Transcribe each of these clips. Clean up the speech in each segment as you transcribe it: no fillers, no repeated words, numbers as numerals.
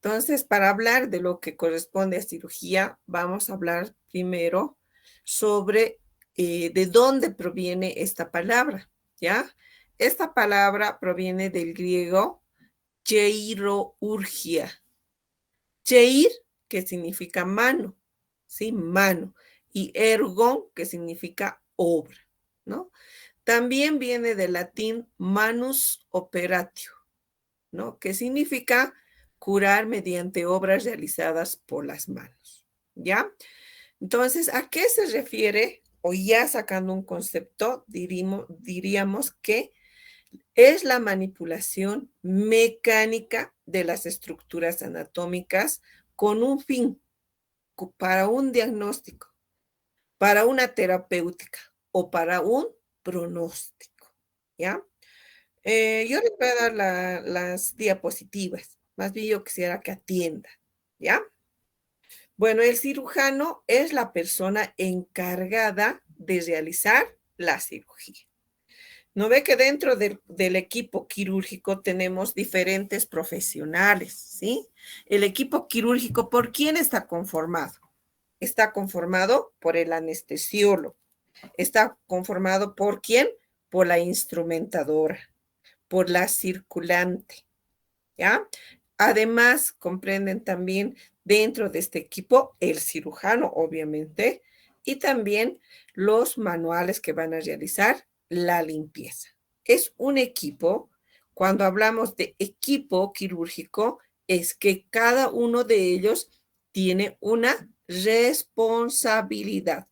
Entonces, para hablar de lo que corresponde a cirugía, vamos a hablar primero sobre de dónde proviene esta palabra, ¿ya? Esta palabra proviene del griego cheirourgia. Cheir, que significa mano, ¿sí? Mano. Y ergon, que significa obra, ¿no? También viene del latín manus operatio, ¿no? Que significa curar mediante obras realizadas por las manos, ¿ya? Entonces, ¿a qué se refiere? O ya sacando un concepto, diríamos que es la manipulación mecánica de las estructuras anatómicas con un fin, para un diagnóstico, para una terapéutica o para un pronóstico, ¿ya? Yo les voy a dar las diapositivas. Más bien yo quisiera que atienda, ¿ya? Bueno, el cirujano es la persona encargada de realizar la cirugía. ¿No ve que dentro del equipo quirúrgico tenemos diferentes profesionales, ¿sí? El equipo quirúrgico, ¿por quién está conformado? Está conformado por el anestesiólogo. Está conformado por quién? Por la instrumentadora, por la circulante, ¿ya? Además, comprenden también dentro de este equipo el cirujano, obviamente, y también los manuales que van a realizar la limpieza. Es un equipo. Cuando hablamos de equipo quirúrgico, es que cada uno de ellos tiene una responsabilidad.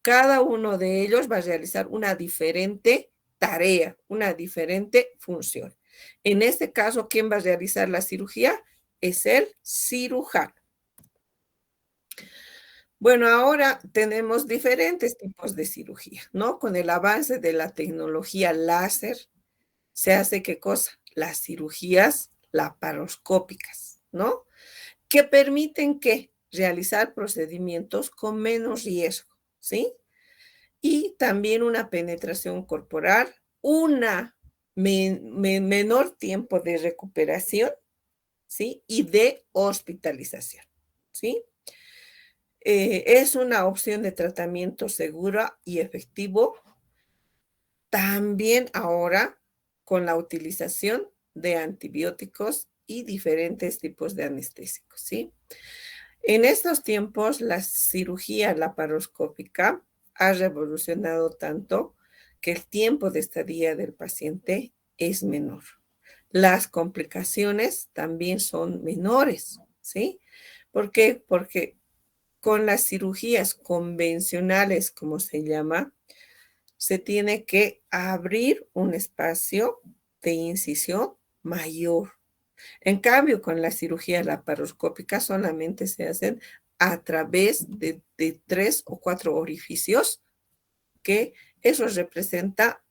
Cada uno de ellos va a realizar una diferente tarea, una diferente función. En este caso, ¿quién va a realizar la cirugía? Es el cirujano. Bueno, ahora tenemos diferentes tipos de cirugía, ¿no? Con el avance de la tecnología láser, se hace ¿qué cosa? Las cirugías laparoscópicas, ¿no? Que permiten que realizar procedimientos con menos riesgo, ¿sí? Y también una penetración corporal, una menor tiempo de recuperación, ¿sí? Y de hospitalización, ¿sí? Es una opción de tratamiento segura y efectivo. También ahora con la utilización de antibióticos y diferentes tipos de anestésicos, ¿sí? En estos tiempos, la cirugía laparoscópica ha revolucionado tanto que el tiempo de estadía del paciente es menor. Las complicaciones también son menores, ¿sí? ¿Por qué? Porque con las cirugías convencionales, como se llama, se tiene que abrir un espacio de incisión mayor. En cambio, con la cirugía laparoscópica solamente se hacen a través de 3 o 4 orificios, que eso representa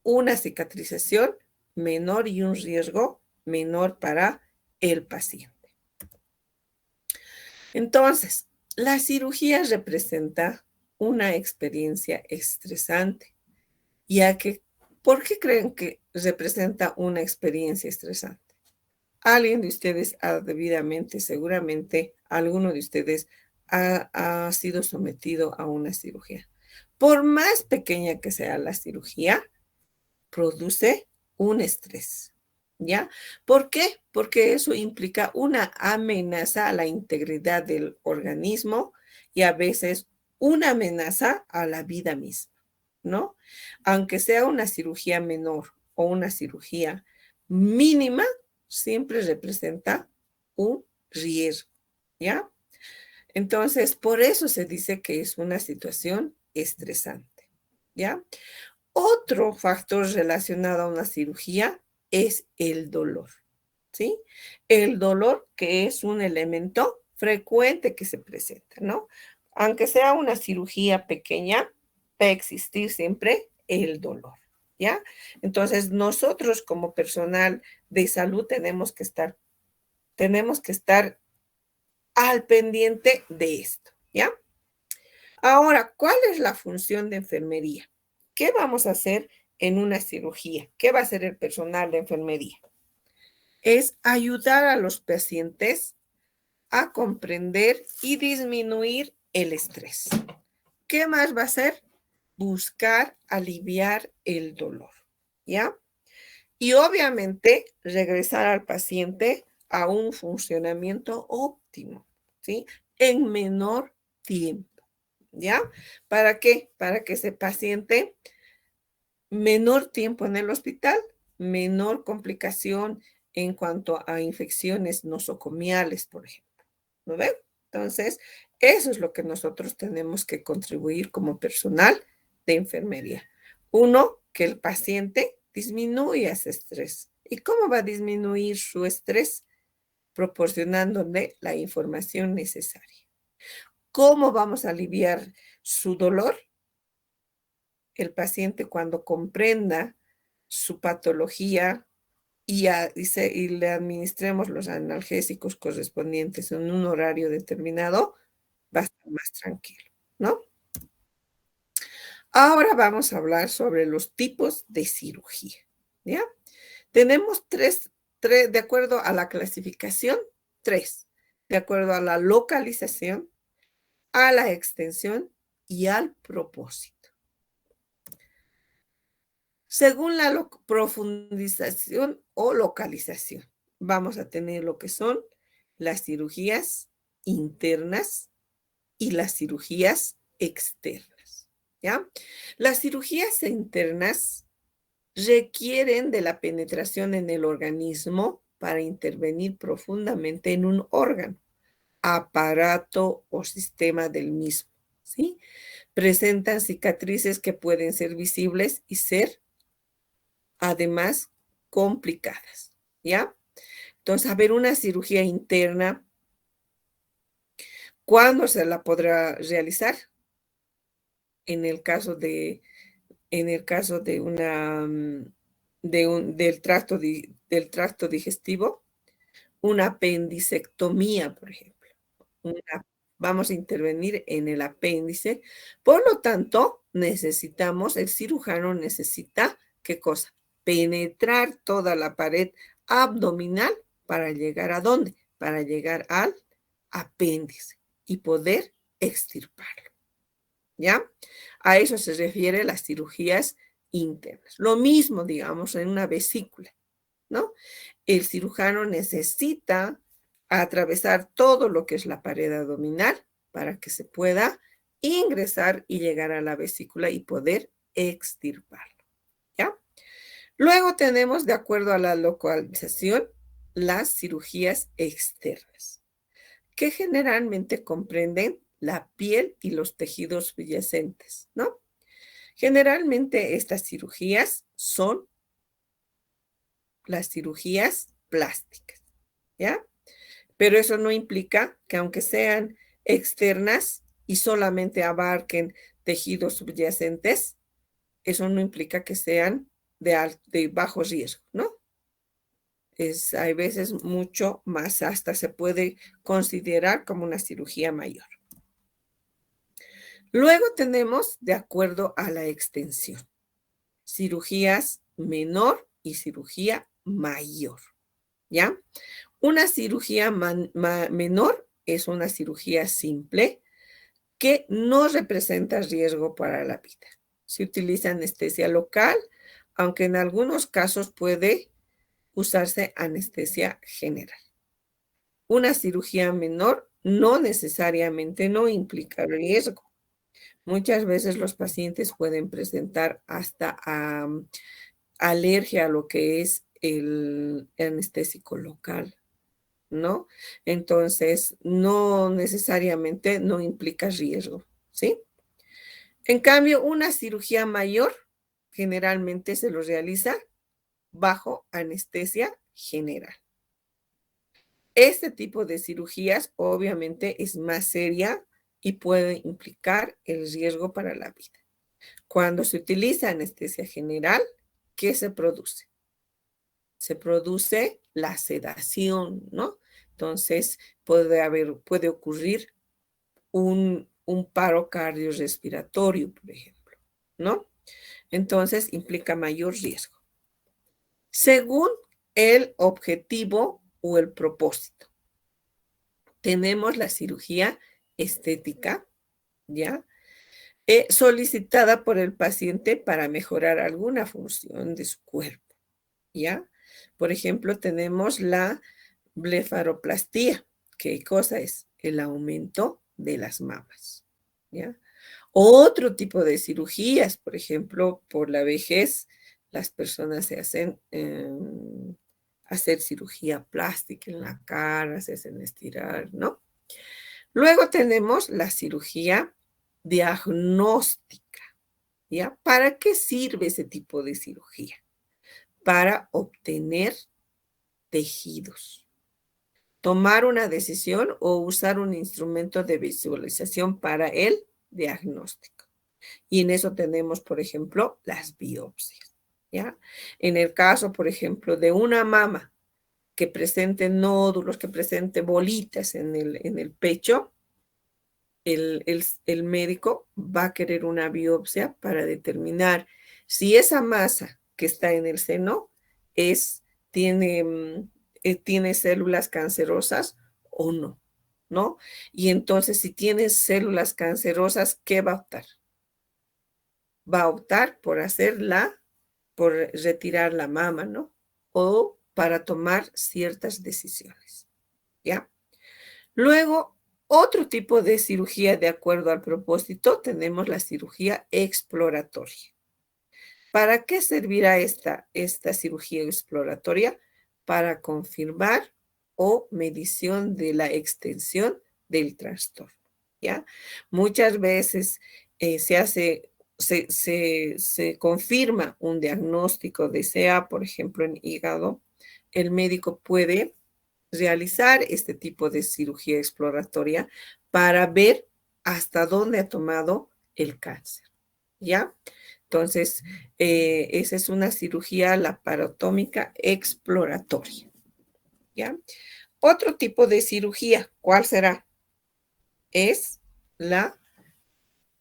una cicatrización menor y un riesgo menor para el paciente. Entonces, la cirugía representa una experiencia estresante, ya que, ¿por qué creen que representa una experiencia estresante? Alguien de ustedes ha debidamente, seguramente, alguno de ustedes ha sido sometido a una cirugía. Por más pequeña que sea la cirugía, produce un estrés, ¿ya? ¿Por qué? Porque eso implica una amenaza a la integridad del organismo y a veces una amenaza a la vida misma, ¿no? Aunque sea una cirugía menor o una cirugía mínima, siempre representa un riesgo, ¿ya? Entonces, por eso se dice que es una situación estresante, ¿ya? Otro factor relacionado a una cirugía es el dolor, ¿sí? El dolor, que es un elemento frecuente que se presenta, ¿no? Aunque sea una cirugía pequeña, va a existir siempre el dolor, ¿ya? Entonces, nosotros como personal de salud tenemos que estar al pendiente de esto, ¿ya? Ahora, ¿cuál es la función de enfermería? ¿Qué vamos a hacer en una cirugía? ¿Qué va a hacer el personal de enfermería? es ayudar a los pacientes a comprender y disminuir el estrés. ¿Qué más va a hacer? Buscar aliviar el dolor, ¿ya? Y obviamente regresar al paciente a un funcionamiento óptimo, ¿sí? En menor tiempo, ¿ya? ¿Para qué? Para que ese paciente, menor tiempo en el hospital, menor complicación en cuanto a infecciones nosocomiales, por ejemplo. ¿No ven? Entonces, eso es lo que nosotros tenemos que contribuir como personal de enfermería. Uno, que el paciente disminuya ese estrés. ¿Y cómo va a disminuir su estrés? Proporcionándole la información necesaria. ¿Cómo vamos a aliviar su dolor? El paciente cuando comprenda su patología y le administremos los analgésicos correspondientes en un horario determinado, va a estar más tranquilo, ¿no? Ahora vamos a hablar sobre los tipos de cirugía, ¿ya? Tenemos tres, de acuerdo a la clasificación, tres, de acuerdo a la localización, a la extensión y al propósito. Según la profundización o localización, vamos a tener lo que son las cirugías internas y las cirugías externas, ¿ya? Las cirugías internas requieren de la penetración en el organismo para intervenir profundamente en un órgano, aparato o sistema del mismo, ¿sí? Presentan cicatrices que pueden ser visibles y ser además complicadas, ¿ya? Entonces, a ver, una cirugía interna, ¿cuándo se la podrá realizar? En el caso de, en el caso de una, del tracto digestivo, una apendicectomía, por ejemplo. Vamos a intervenir en el apéndice. Por lo tanto, el cirujano necesita, ¿qué cosa? Penetrar toda la pared abdominal para llegar ¿a dónde? Para llegar al apéndice y poder extirparlo, ¿ya? A eso se refiere las cirugías internas. Lo mismo, digamos, en una vesícula, ¿no? El cirujano necesita atravesar todo lo que es la pared abdominal para que se pueda ingresar y llegar a la vesícula y poder extirparlo, ¿ya? Luego tenemos, de acuerdo a la localización, las cirugías externas, que generalmente comprenden la piel y los tejidos subyacentes, ¿no? Generalmente estas cirugías son las cirugías plásticas, ¿ya? Pero eso no implica que aunque sean externas y solamente abarquen tejidos subyacentes, eso no implica que sean de bajo riesgo, ¿no? Hay veces mucho más, hasta se puede considerar como una cirugía mayor. Luego tenemos, de acuerdo a la extensión, cirugías menor y cirugía mayor, ¿ya? Una cirugía menor es una cirugía simple que no representa riesgo para la vida. Se utiliza anestesia local, aunque en algunos casos puede usarse anestesia general. Una cirugía menor no necesariamente no implica riesgo. Muchas veces los pacientes pueden presentar hasta alergia a lo que es el anestésico local, ¿no? Entonces, no necesariamente no implica riesgo, ¿sí? En cambio, una cirugía mayor generalmente se lo realiza bajo anestesia general. Este tipo de cirugías obviamente es más seria y puede implicar el riesgo para la vida. Cuando se utiliza anestesia general, ¿qué se produce? Se produce la sedación, ¿no? Entonces puede ocurrir un paro cardiorrespiratorio, por ejemplo, ¿no? Entonces implica mayor riesgo. Según el objetivo o el propósito. Tenemos la cirugía estética, ¿ya? Solicitada por el paciente para mejorar alguna función de su cuerpo, ¿ya? Por ejemplo, tenemos la blefaroplastía. ¿Qué cosa es? El aumento de las mamas, ¿ya? Otro tipo de cirugías, por ejemplo, por la vejez, las personas se hacen hacer cirugía plástica en la cara, se hacen estirar, ¿no? Luego tenemos la cirugía diagnóstica, ¿ya? ¿Para qué sirve ese tipo de cirugía? Para obtener tejidos, tomar una decisión o usar un instrumento de visualización para el diagnóstico. Y en eso tenemos, por ejemplo, las biopsias, ¿ya? En el caso, por ejemplo, de una mama que presente nódulos, que presente bolitas en el pecho, el médico va a querer una biopsia para determinar si esa masa que está en el seno es, tiene, tiene células cancerosas o no, ¿no? Y entonces, si tiene células cancerosas, ¿qué va a optar? Va a optar por hacerla, por retirar la mama, ¿no? O para tomar ciertas decisiones, ¿ya? Luego, otro tipo de cirugía de acuerdo al propósito, tenemos la cirugía exploratoria. ¿Para qué servirá esta cirugía exploratoria? Para confirmar o medición de la extensión del trastorno, ¿ya? Muchas veces se hace, se confirma un diagnóstico de SEA, por ejemplo, en hígado. El médico puede realizar este tipo de cirugía exploratoria para ver hasta dónde ha tomado el cáncer, ¿ya? Entonces, esa es una cirugía laparotómica exploratoria, ¿ya? Otro tipo de cirugía, ¿cuál será? Es la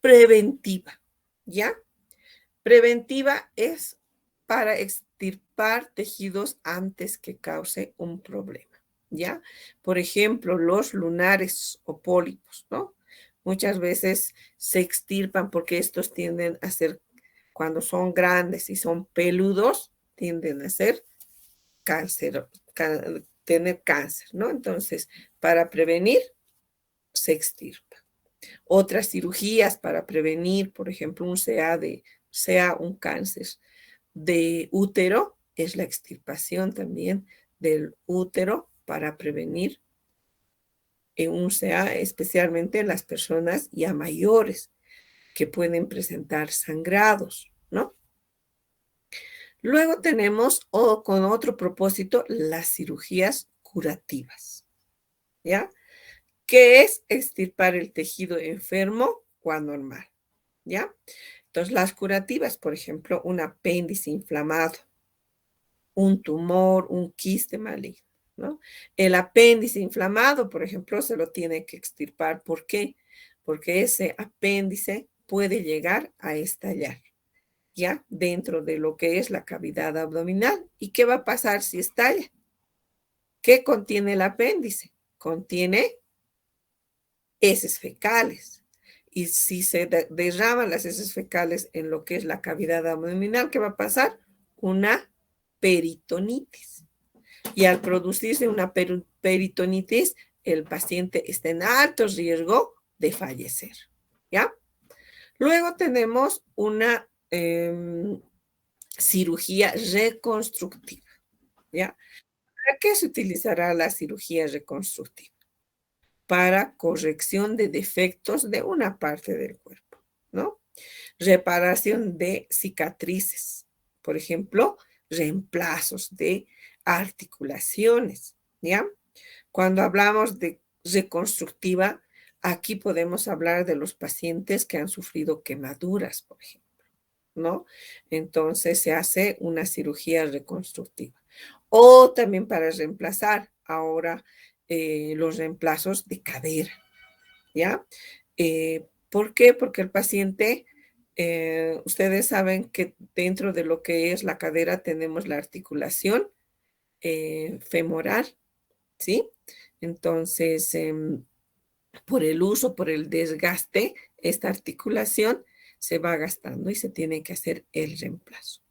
preventiva, ¿ya? Preventiva es para extirpar tejidos antes que cause un problema, ¿ya? Por ejemplo, los lunares o pólipos, ¿no? Muchas veces se extirpan porque estos tienden a ser, cuando son grandes y son peludos, tienden a ser cáncer, tener cáncer, ¿no? Entonces, para prevenir, se extirpa. Otras cirugías para prevenir, por ejemplo, sea un cáncer de útero, es la extirpación también del útero para prevenir en un CA, especialmente en las personas ya mayores que pueden presentar sangrados, ¿no? Luego tenemos con otro propósito las cirugías curativas, ¿ya? Que es extirpar el tejido enfermo o anormal, ¿ya? Entonces, las curativas, por ejemplo, un apéndice inflamado, un tumor, un quiste maligno, ¿no? El apéndice inflamado, por ejemplo, se lo tiene que extirpar. ¿Por qué? Porque ese apéndice puede llegar a estallar, ¿ya? Dentro de lo que es la cavidad abdominal. ¿Y qué va a pasar si estalla? ¿Qué contiene el apéndice? Contiene heces fecales. Y si se derraman las heces fecales en lo que es la cavidad abdominal, ¿qué va a pasar? Una peritonitis. Y al producirse una peritonitis, el paciente está en alto riesgo de fallecer, ¿ya? Luego tenemos una cirugía reconstructiva, ¿ya? ¿Para qué se utilizará la cirugía reconstructiva? Para corrección de defectos de una parte del cuerpo, ¿no? Reparación de cicatrices, por ejemplo, reemplazos de articulaciones, ¿ya? Cuando hablamos de reconstructiva, aquí podemos hablar de los pacientes que han sufrido quemaduras, por ejemplo, ¿no? Entonces se hace una cirugía reconstructiva. O también para reemplazar ahora los reemplazos de cadera, ¿ya? ¿Por qué? Porque el paciente, ustedes saben que dentro de lo que es la cadera tenemos la articulación femoral, ¿sí? Entonces, por el uso, por el desgaste, esta articulación se va gastando y se tiene que hacer el reemplazo.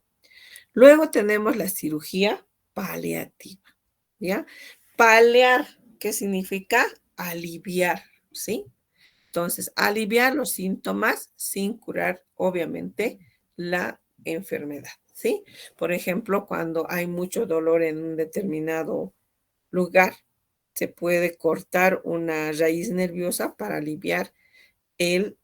Luego tenemos la cirugía paliativa, ¿ya? Paliar, ¿qué significa? Aliviar, ¿sí? Entonces, aliviar los síntomas sin curar, obviamente, la enfermedad, ¿sí? Por ejemplo, cuando hay mucho dolor en un determinado lugar, se puede cortar una raíz nerviosa el,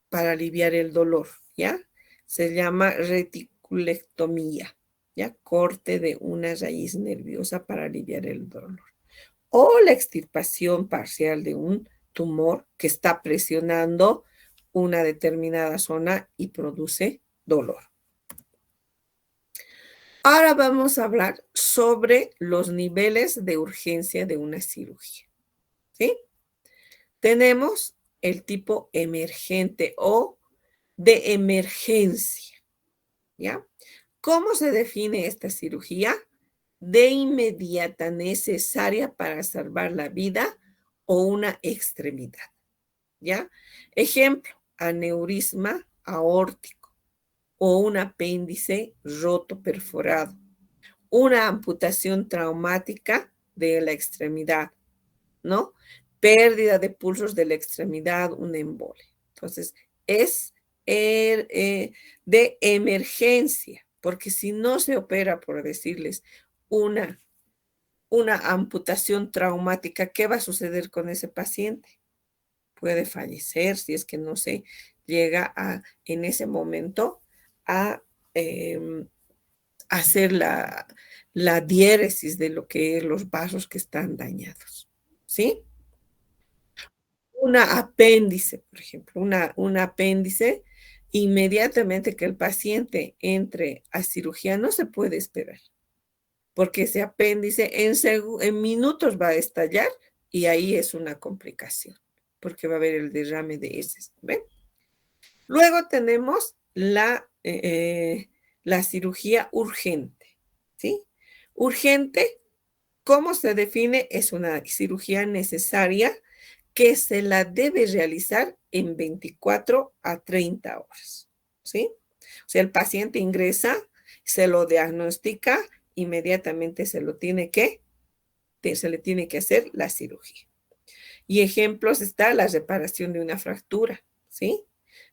para aliviar el dolor, ¿ya? Se llama reticulectomía, ¿ya? Corte de una raíz nerviosa para aliviar el dolor. O la extirpación parcial de un tumor que está presionando una determinada zona y produce dolor. Ahora vamos a hablar sobre los niveles de urgencia de una cirugía, ¿sí? Tenemos el tipo emergente o de emergencia, ¿ya? ¿Cómo se define esta cirugía? De inmediata, necesaria para salvar la vida o una extremidad, ¿ya? Ejemplo, aneurisma aórtico o un apéndice roto perforado, una amputación traumática de la extremidad, ¿no? Pérdida de pulsos de la extremidad, un embole. Entonces, es de emergencia, porque si no se opera, por decirles, una, una amputación traumática, ¿qué va a suceder con ese paciente? Puede fallecer si es que no se llega en ese momento a hacer la diéresis de lo que es los vasos que están dañados, ¿sí? Una apéndice, por ejemplo, un apéndice, inmediatamente que el paciente entre a cirugía no se puede esperar, porque ese apéndice en minutos va a estallar y ahí es una complicación, porque va a haber el derrame de heces, ¿ven? Luego tenemos la cirugía urgente, ¿sí? Urgente, ¿cómo se define? Es una cirugía necesaria que se la debe realizar en 24 a 30 horas, ¿sí? O sea, el paciente ingresa, se lo diagnostica, inmediatamente se le tiene que hacer la cirugía. Y ejemplos está la reparación de una fractura, ¿sí?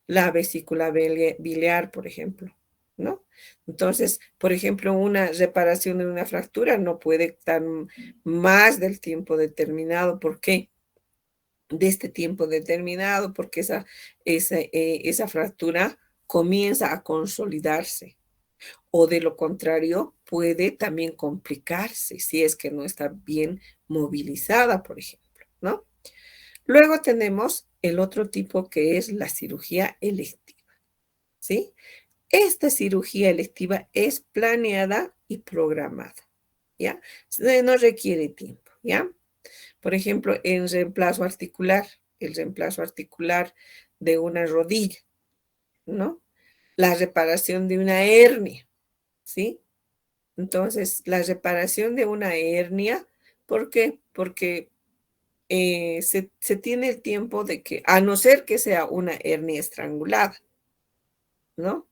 La vesícula biliar, por ejemplo, ¿no? Entonces, por ejemplo, una reparación de una fractura no puede estar más del tiempo determinado. ¿Por qué? De este tiempo determinado, porque esa fractura comienza a consolidarse o de lo contrario puede también complicarse si es que no está bien movilizada, por ejemplo, ¿no? Luego tenemos el otro tipo que es la cirugía electiva, ¿sí? Esta cirugía electiva es planeada y programada, ¿ya? No requiere tiempo, ¿ya? Por ejemplo, el reemplazo articular de una rodilla, ¿no? La reparación de una hernia, ¿sí? Entonces, la reparación de una hernia, ¿por qué? Porque se tiene el tiempo de que, a no ser que sea una hernia estrangulada, ¿no?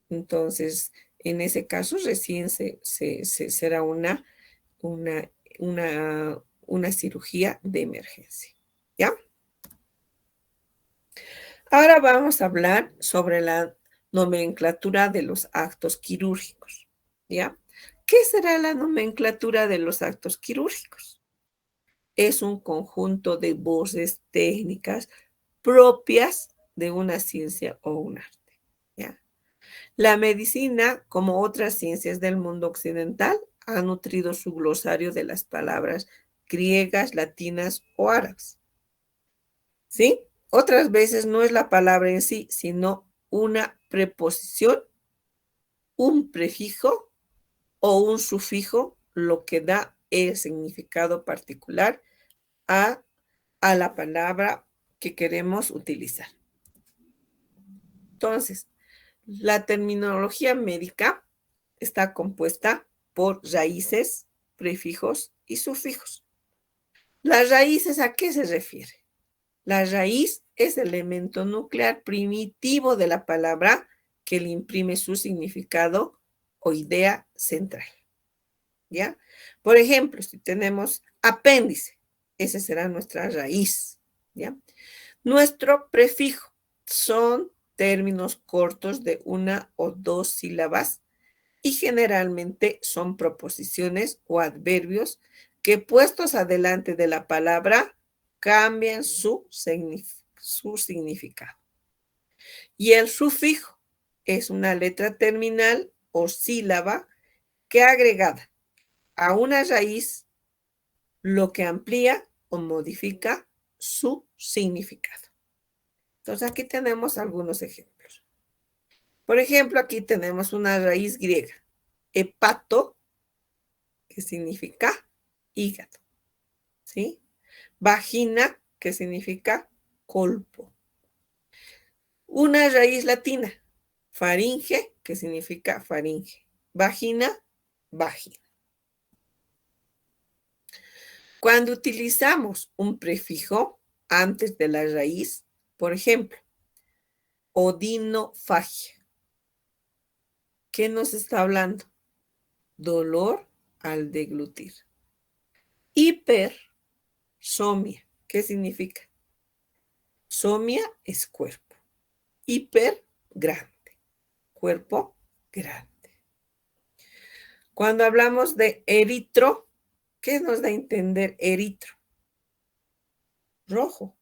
Entonces, en ese caso, recién será una, una cirugía de emergencia, ¿ya? Ahora vamos a hablar sobre la nomenclatura de los actos quirúrgicos, ¿ya? ¿Qué será la nomenclatura de los actos quirúrgicos? Es un conjunto de voces técnicas propias de una ciencia o un arte, ¿ya? La medicina, como otras ciencias del mundo occidental, ha nutrido su glosario de las palabras griegas, latinas o árabes, ¿sí? Otras veces no es la palabra en sí, sino una preposición, un prefijo o un sufijo, lo que da el significado particular a, a la palabra que queremos utilizar. Entonces, la terminología médica está compuesta por raíces, prefijos y sufijos. ¿Las raíces a qué se refiere? La raíz es el elemento nuclear primitivo de la palabra que le imprime su significado o idea central. ¿Ya? Por ejemplo, si tenemos apéndice, esa será nuestra raíz. ¿Ya? Nuestro prefijo son términos cortos de una o dos sílabas y generalmente son proposiciones o adverbios que puestos adelante de la palabra cambian su significado. Y el sufijo es una letra terminal o sílaba que agregada a una raíz lo que amplía o modifica su significado. Entonces aquí tenemos algunos ejemplos. Por ejemplo, aquí tenemos una raíz griega, hepato, que significa hígado, ¿sí? Vagina, que significa colpo. Una raíz latina, faringe, que significa faringe. Vagina, vagina. Cuando utilizamos un prefijo antes de la raíz, por ejemplo, odinofagia, ¿qué nos está hablando? Dolor al deglutir. Hipersomia, ¿qué significa? Somia es cuerpo. Hiper, grande. Cuerpo, grande. Cuando hablamos de eritro, ¿qué nos da a entender eritro? Rojo.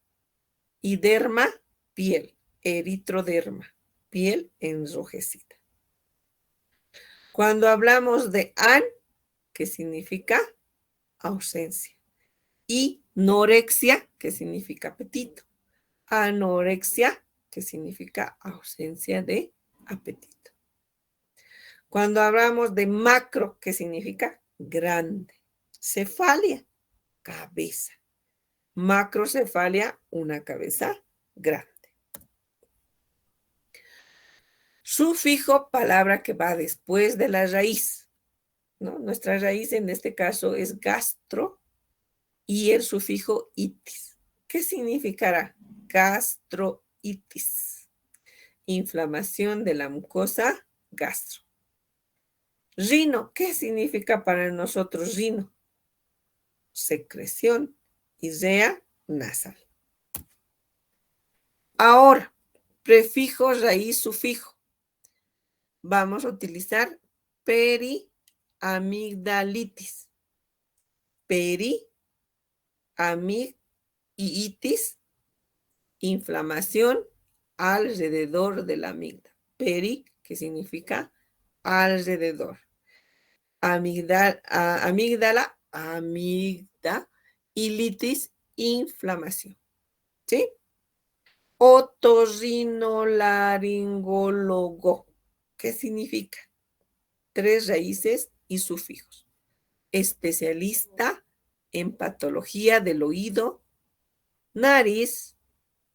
Y derma, piel. Eritroderma, piel enrojecida. Cuando hablamos de an, ¿qué significa? Ausencia. Y norexia, que significa apetito. Anorexia, que significa ausencia de apetito. Cuando hablamos de macro, ¿qué significa? Grande. Cefalia, cabeza. Macrocefalia, una cabeza grande. Sufijo, palabra que va después de la raíz, ¿no? Nuestra raíz en este caso es gastro y el sufijo itis. ¿Qué significará? Gastroitis. Inflamación de la mucosa gastro. Rino, ¿qué significa para nosotros rino? Secreción y rea nasal. Ahora, prefijo, raíz, sufijo. Vamos a utilizar periamigdalitis. Peri, amig y itis, inflamación alrededor de la amígdala. Peri, que significa alrededor. Amígdala, amígdala, y litis, inflamación. ¿Sí? Otorrinolaringólogo. ¿Qué significa? Tres raíces y sufijos. Especialista en patología del oído, nariz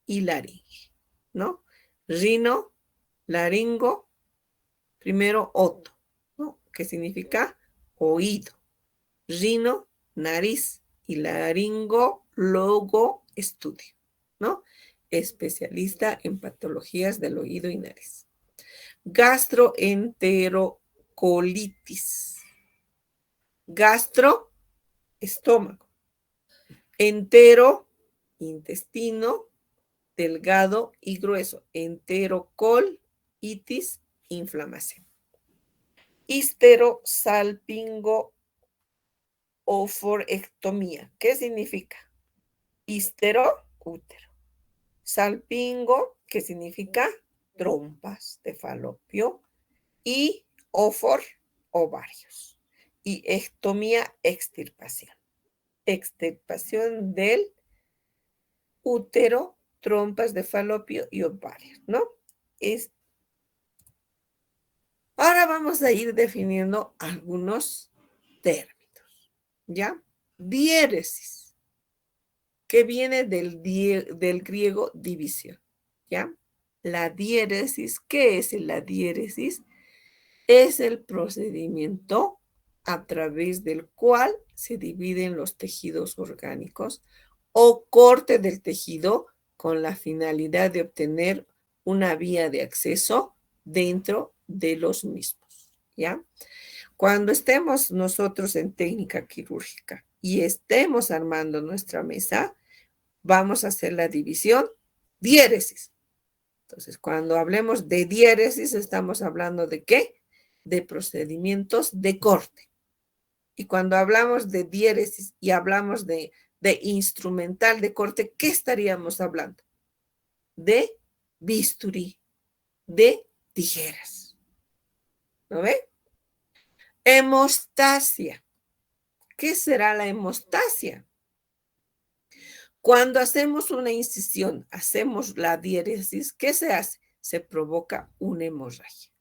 y laringe, ¿no? Rino, laringo, primero oto, ¿no? Que significa oído. Rino, nariz y laringo, logo, estudio, ¿no? Especialista en patologías del oído y nariz. Gastroenterocolitis. Gastro, estómago. Entero, intestino, delgado y grueso. Enterocolitis, inflamación. Histerosalpingo-oforectomía. ¿Qué significa? Histero, útero. Salpingo, que significa trompas de falopio. Y ofor, ovarios. Y ectomía, extirpación. Extirpación del útero, trompas de falopio y ovarios, ¿no? Ahora vamos a ir definiendo algunos términos, ¿ya? Diéresis, que viene del griego división, ¿ya? La diéresis, ¿qué es la diéresis? Es el procedimiento a través del cual se dividen los tejidos orgánicos o corte del tejido con la finalidad de obtener una vía de acceso dentro de los mismos, ¿ya? Cuando estemos nosotros en técnica quirúrgica y estemos armando nuestra mesa, vamos a hacer la división diéresis. Entonces, cuando hablemos de diéresis, estamos hablando ¿de qué? De procedimientos de corte. Y cuando hablamos de diéresis y hablamos de instrumental de corte, ¿qué estaríamos hablando? De bisturí, de tijeras. ¿No ve? Hemostasia. ¿Qué será la hemostasia? Cuando hacemos una incisión, hacemos la diéresis, ¿qué se hace? Se provoca una hemorragia.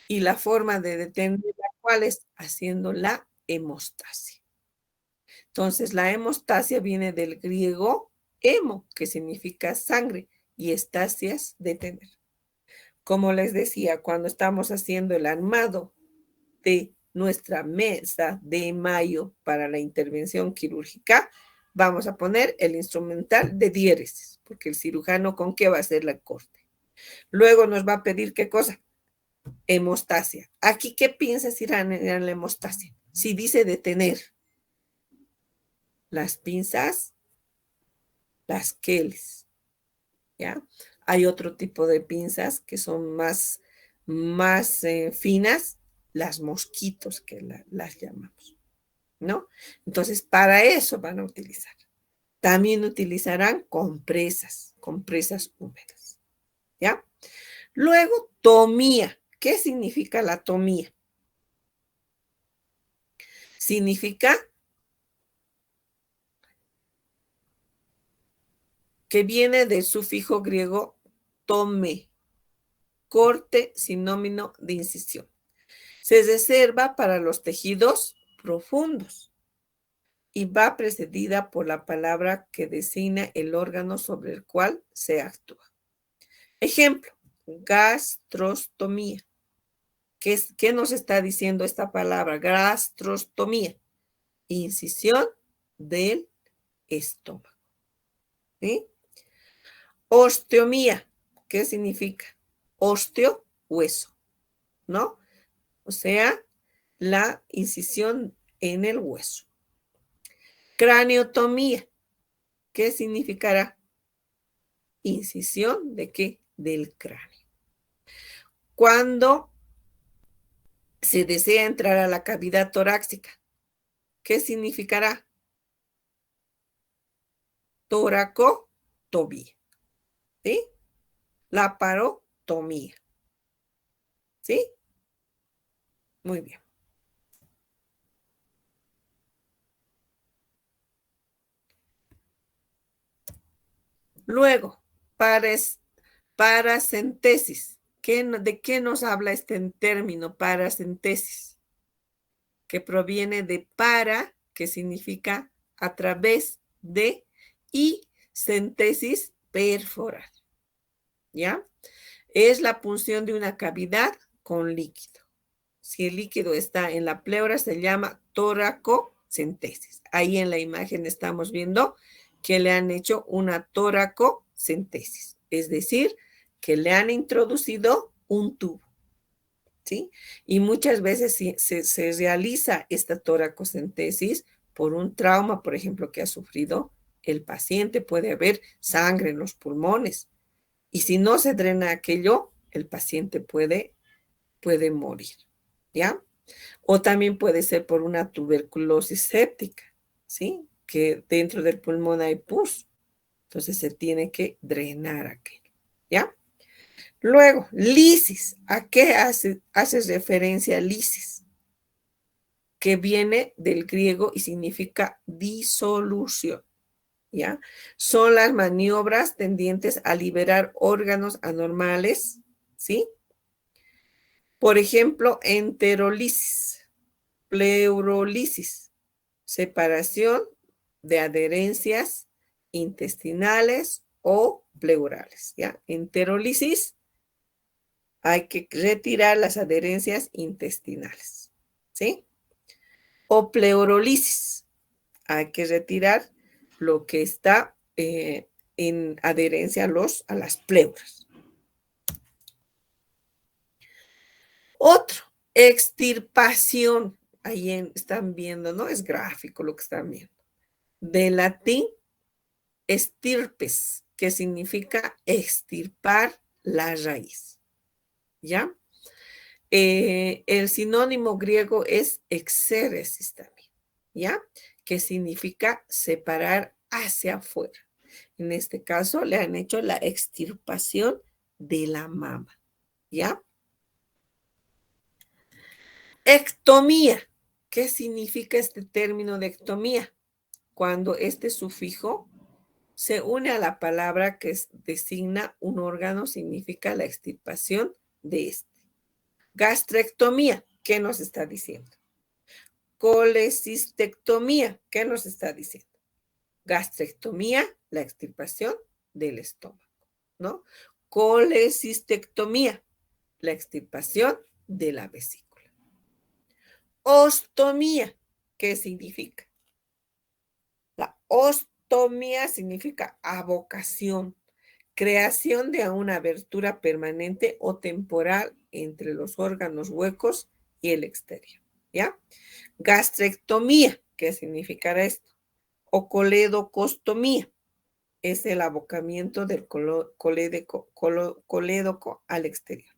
Y la forma de detenerla, ¿cuál es? Haciendo la hemostasia. Entonces, la hemostasia viene del griego hemo, que significa sangre, y estasias, detener. Como les decía, cuando estamos haciendo el armado de nuestra mesa de mayo para la intervención quirúrgica, vamos a poner el instrumental de diéresis, porque el cirujano ¿con qué va a hacer la corte? Luego nos va a pedir ¿qué cosa? Hemostasia. Aquí, ¿qué pinzas irán en la hemostasia? Si dice detener, las pinzas, las queles, ¿ya? Hay otro tipo de pinzas que son más finas, las mosquitos que las llamamos, ¿no? Entonces, para eso van a utilizar. También utilizarán compresas húmedas, ¿ya? Luego, tomía. ¿Qué significa la tomía? Significa que viene del sufijo griego tome, corte sinónimo de incisión. Se reserva para los tejidos profundos y va precedida por la palabra que designa el órgano sobre el cual se actúa. Ejemplo, gastrostomía. ¿Qué nos está diciendo esta palabra? Gastrostomía. Incisión del estómago. ¿Sí? Osteomía. ¿Qué significa? Osteo, hueso, ¿no? O sea, la incisión en el hueso. Craniotomía. ¿Qué significará? Incisión de qué? Del cráneo. Cuando se desea entrar a la cavidad torácica, ¿qué significará? Toracotomía. ¿Sí? Laparotomía. ¿Sí? Muy bien. Luego, paracentesis. ¿De qué nos habla este término paracentesis? Que proviene de para, que significa a través de, y centesis, perforar. ¿Ya? Es la punción de una cavidad con líquido. Si el líquido está en la pleura, se llama toracocentesis. Ahí en la imagen estamos viendo que le han hecho una toracocentesis, es decir, que le han introducido un tubo, ¿sí? Y muchas veces se realiza esta toracocentesis por un trauma, por ejemplo, que ha sufrido el paciente. Puede haber sangre en los pulmones. Y si no se drena aquello, el paciente puede morir, ¿ya? O también puede ser por una tuberculosis séptica, ¿sí? Que dentro del pulmón hay pus. Entonces se tiene que drenar aquello, ¿ya? Luego, lisis. ¿A qué hace referencia lisis? Que viene del griego y significa disolución, ¿ya? Son las maniobras tendientes a liberar órganos anormales, ¿sí? Por ejemplo, enterolisis, pleurolisis, separación de adherencias intestinales o pleurales, ¿ya? Enterolisis, hay que retirar las adherencias intestinales, ¿sí? o pleurolisis. Hay que retirar lo que está en adherencia a las pleuras. Otro, extirpación. Ahí están viendo, ¿no? Es gráfico lo que están viendo. De latín, estirpes, que significa extirpar la raíz. ¿Ya? El sinónimo griego es exéresis también, ¿ya? Que significa separar hacia afuera. En este caso, le han hecho la extirpación de la mama, ¿ya? Ectomía. ¿Qué significa este término de ectomía? Cuando este sufijo se une a la palabra que designa un órgano, significa la extirpación de este. Gastrectomía, ¿qué nos está diciendo? Colecistectomía, ¿qué nos está diciendo? Gastrectomía, la extirpación del estómago, ¿no? Colecistectomía, la extirpación de la vesícula. Ostomía, ¿qué significa? La ostomía significa avocación, creación de una abertura permanente o temporal entre los órganos huecos y el exterior, ¿ya? Gastrectomía, ¿qué significará esto? O coledocostomía, es el abocamiento del colédoco al exterior,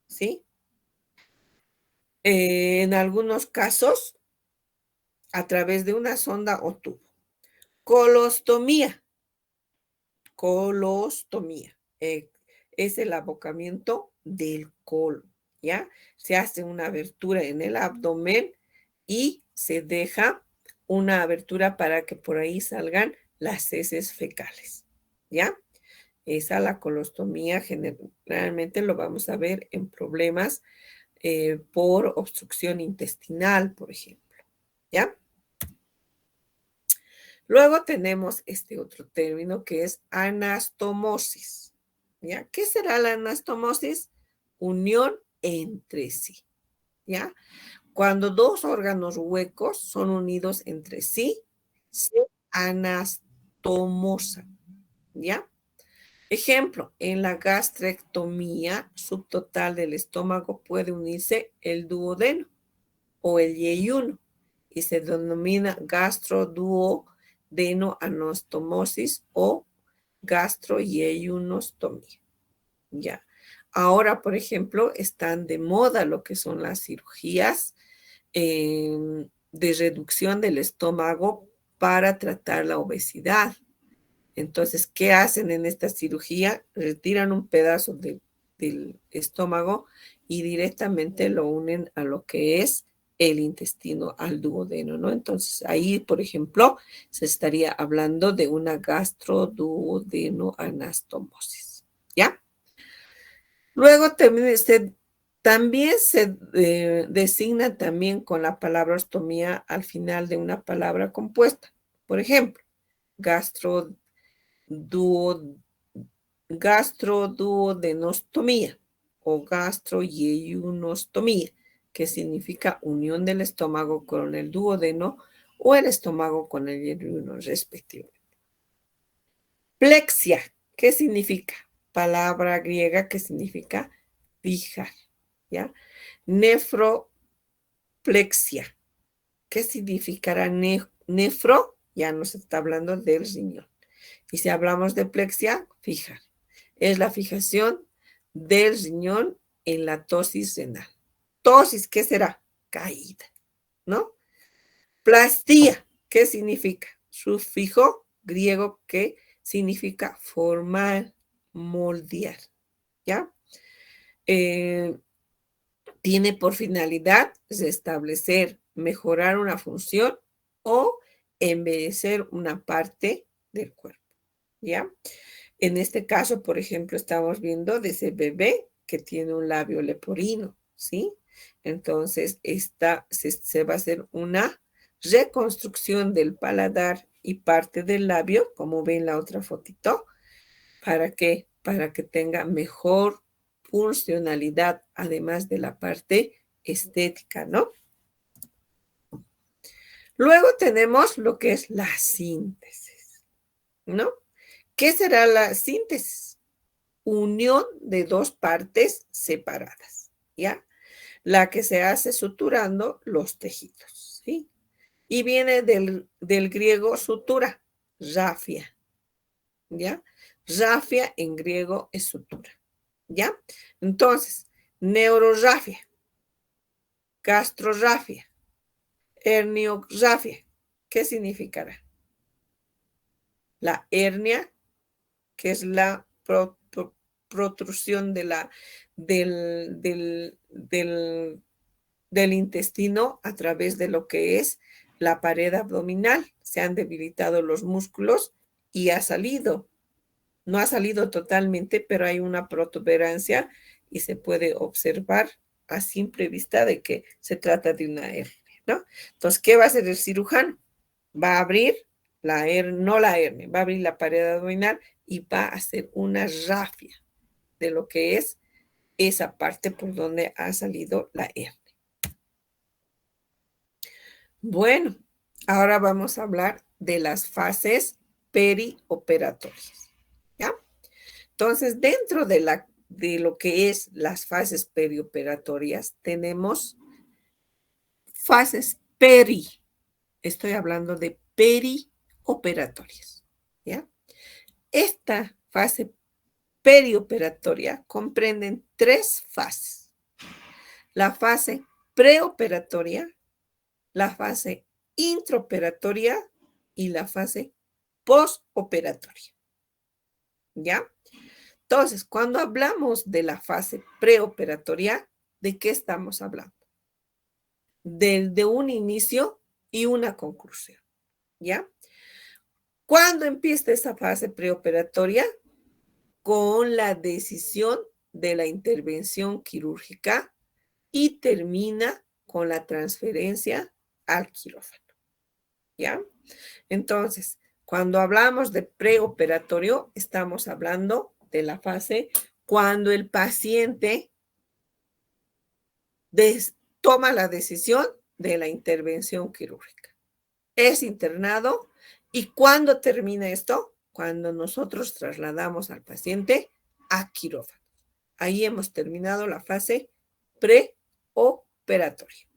¿sí? En algunos casos, a través de una sonda o tubo. Colostomía, es el abocamiento del colon, ¿ya? Se hace una abertura en el abdomen y se deja una abertura para que por ahí salgan las heces fecales, ¿ya? Esa, la colostomía, generalmente lo vamos a ver en problemas por obstrucción intestinal, por ejemplo, ¿ya? Luego tenemos este otro término que es anastomosis, ¿ya? ¿Qué será la anastomosis? Unión entre sí, ¿ya? Cuando dos órganos huecos son unidos entre sí, se anastomosan, ¿ya? Ejemplo, en la gastrectomía subtotal del estómago puede unirse el duodeno o el yeyuno y se denomina gastroduodenoanostomosis o gastroyeyunostomía. Ya. Ahora, por ejemplo, están de moda lo que son las cirugías de reducción del estómago para tratar la obesidad. Entonces, ¿qué hacen en esta cirugía? Retiran un pedazo del estómago y directamente lo unen a lo que es el intestino, al duodeno, ¿no? Entonces, ahí, por ejemplo, se estaría hablando de una gastroduodenoanastomosis, ¿ya? Luego también se designa también con la palabra ostomía al final de una palabra compuesta. Por ejemplo, gastroduodenostomía o gastroyeyunostomía, que significa unión del estómago con el duodeno o el estómago con el yeyuno respectivamente. Plexia, ¿qué significa? Palabra griega que significa fijar, ¿ya? Nefroplexia, ¿qué significará nefro? Ya nos está hablando del riñón. Y si hablamos de plexia, fijar. Es la fijación del riñón en la tosis renal. Tosis, ¿qué será? Caída, ¿no? Plastía, ¿qué significa? Sufijo griego que significa formar, moldear, ¿ya? Tiene por finalidad restablecer, mejorar una función o embellecer una parte del cuerpo, ¿ya? En este caso, por ejemplo, estamos viendo de ese bebé que tiene un labio leporino, ¿sí? Entonces, se va a hacer una reconstrucción del paladar y parte del labio, como ven la otra fotito. ¿Para qué? Para que tenga mejor funcionalidad, además de la parte estética, ¿no? Luego tenemos lo que es la síntesis, ¿no? ¿Qué será la síntesis? Unión de dos partes separadas, ¿ya? La que se hace suturando los tejidos, ¿sí? Y viene del griego sutura, rafia, ¿ya? Rafia en griego es sutura, ¿ya? Entonces, neurorrafia, gastrorrafia, herniorrafia, ¿qué significará? La hernia, que es la protrusión del intestino a través de lo que es la pared abdominal. Se han debilitado los músculos y ha salido. No ha salido totalmente, pero hay una protuberancia y se puede observar a simple vista de que se trata de una hernia, ¿no? Entonces, ¿qué va a hacer el cirujano? Va a abrir no la hernia, va a abrir la pared abdominal y va a hacer una rafia de lo que es esa parte por donde ha salido la hernia. Bueno, ahora vamos a hablar de las fases perioperatorias, ¿ya? Entonces, dentro de lo que es las fases perioperatorias, tenemos fases estoy hablando de perioperatorias, ¿ya? Esta fase perioperatoria comprende tres fases. La fase preoperatoria, la fase intraoperatoria y la fase postoperatoria, ¿ya? Entonces, cuando hablamos de la fase preoperatoria, ¿de qué estamos hablando? De un inicio y una conclusión, ¿ya? ¿Cuándo empieza esa fase preoperatoria? Con la decisión de la intervención quirúrgica y termina con la transferencia al quirófano, ¿ya? Entonces, cuando hablamos de preoperatorio, estamos hablando de la fase cuando el paciente toma la decisión de la intervención quirúrgica. Es internado y ¿cuándo termina esto? Cuando nosotros trasladamos al paciente a quirófano. Ahí hemos terminado la fase preoperatoria.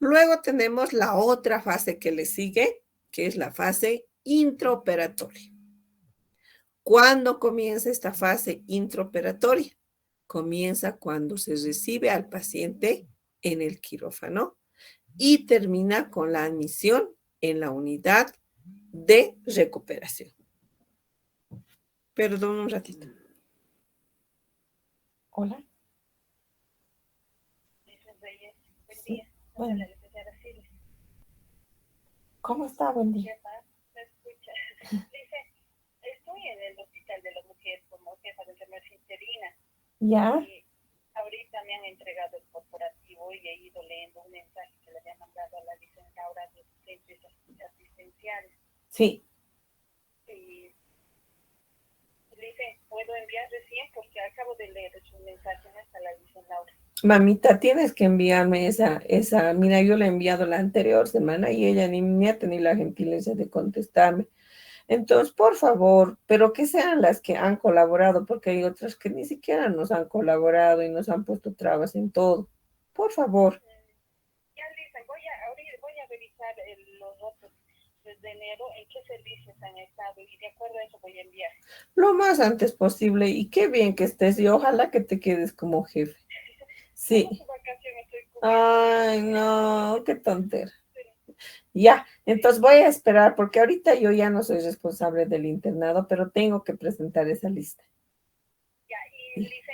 Luego tenemos la otra fase que le sigue, que es la fase intraoperatoria. ¿Cuándo comienza esta fase intraoperatoria? Comienza cuando se recibe al paciente en el quirófano y termina con la admisión en la unidad de recuperación. Perdón un ratito. Hola. Sí, bueno. ¿Cómo está? Buen día. ¿Me escucha? Dice, estoy en el hospital de la mujer como jefa de enfermería interina. ¿Ya? Y ahorita me han entregado el corporativo y he ido leyendo un mensaje que le había mandado a la licenciada de asistentes asistenciales. Sí. Y dice, ¿puedo enviar recién? Porque acabo de leer un mensaje hasta la licenciada Laura. Mamita, tienes que enviarme esa, mira, yo le he enviado la anterior semana y ella ni me ha tenido la gentileza de contestarme. Entonces, por favor, pero que sean las que han colaborado, porque hay otras que ni siquiera nos han colaborado y nos han puesto trabas en todo. Por favor. Ya dicen, voy a revisar los otros desde enero, en qué servicios han estado y de acuerdo a eso voy a enviar. Lo más antes posible y qué bien que estés y ojalá que te quedes como jefe. Sí. Ay, no, qué tontera. Ya, entonces voy a esperar porque ahorita yo ya no soy responsable del internado, pero tengo que presentar esa lista. Ya, y dice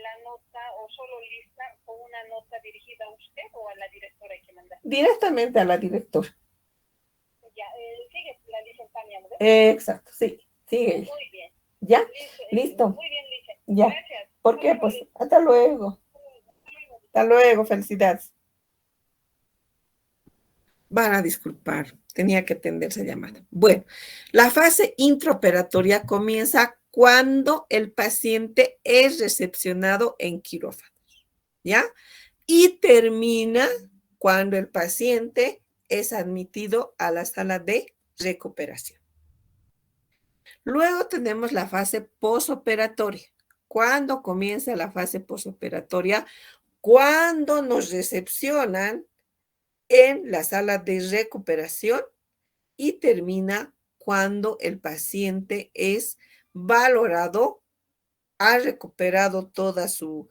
la nota o solo lista o una nota dirigida a usted o a la directora hay que mandar. Directamente a la directora. Ya, sigue la licenciada, ¿no? Exacto, sí, sigue. Muy bien. ¿Ya? Listo. Muy bien, Lice. Ya. Gracias. ¿Por qué? Pues hasta luego. Hasta luego, felicidades. Van a disculpar, tenía que atender esa llamada. Bueno, la fase intraoperatoria comienza cuando el paciente es recepcionado en quirófano, ¿ya? Y termina cuando el paciente es admitido a la sala de recuperación. Luego tenemos la fase posoperatoria. ¿Cuándo comienza la fase posoperatoria? Cuando nos recepcionan en la sala de recuperación y termina cuando el paciente es valorado, ha recuperado toda su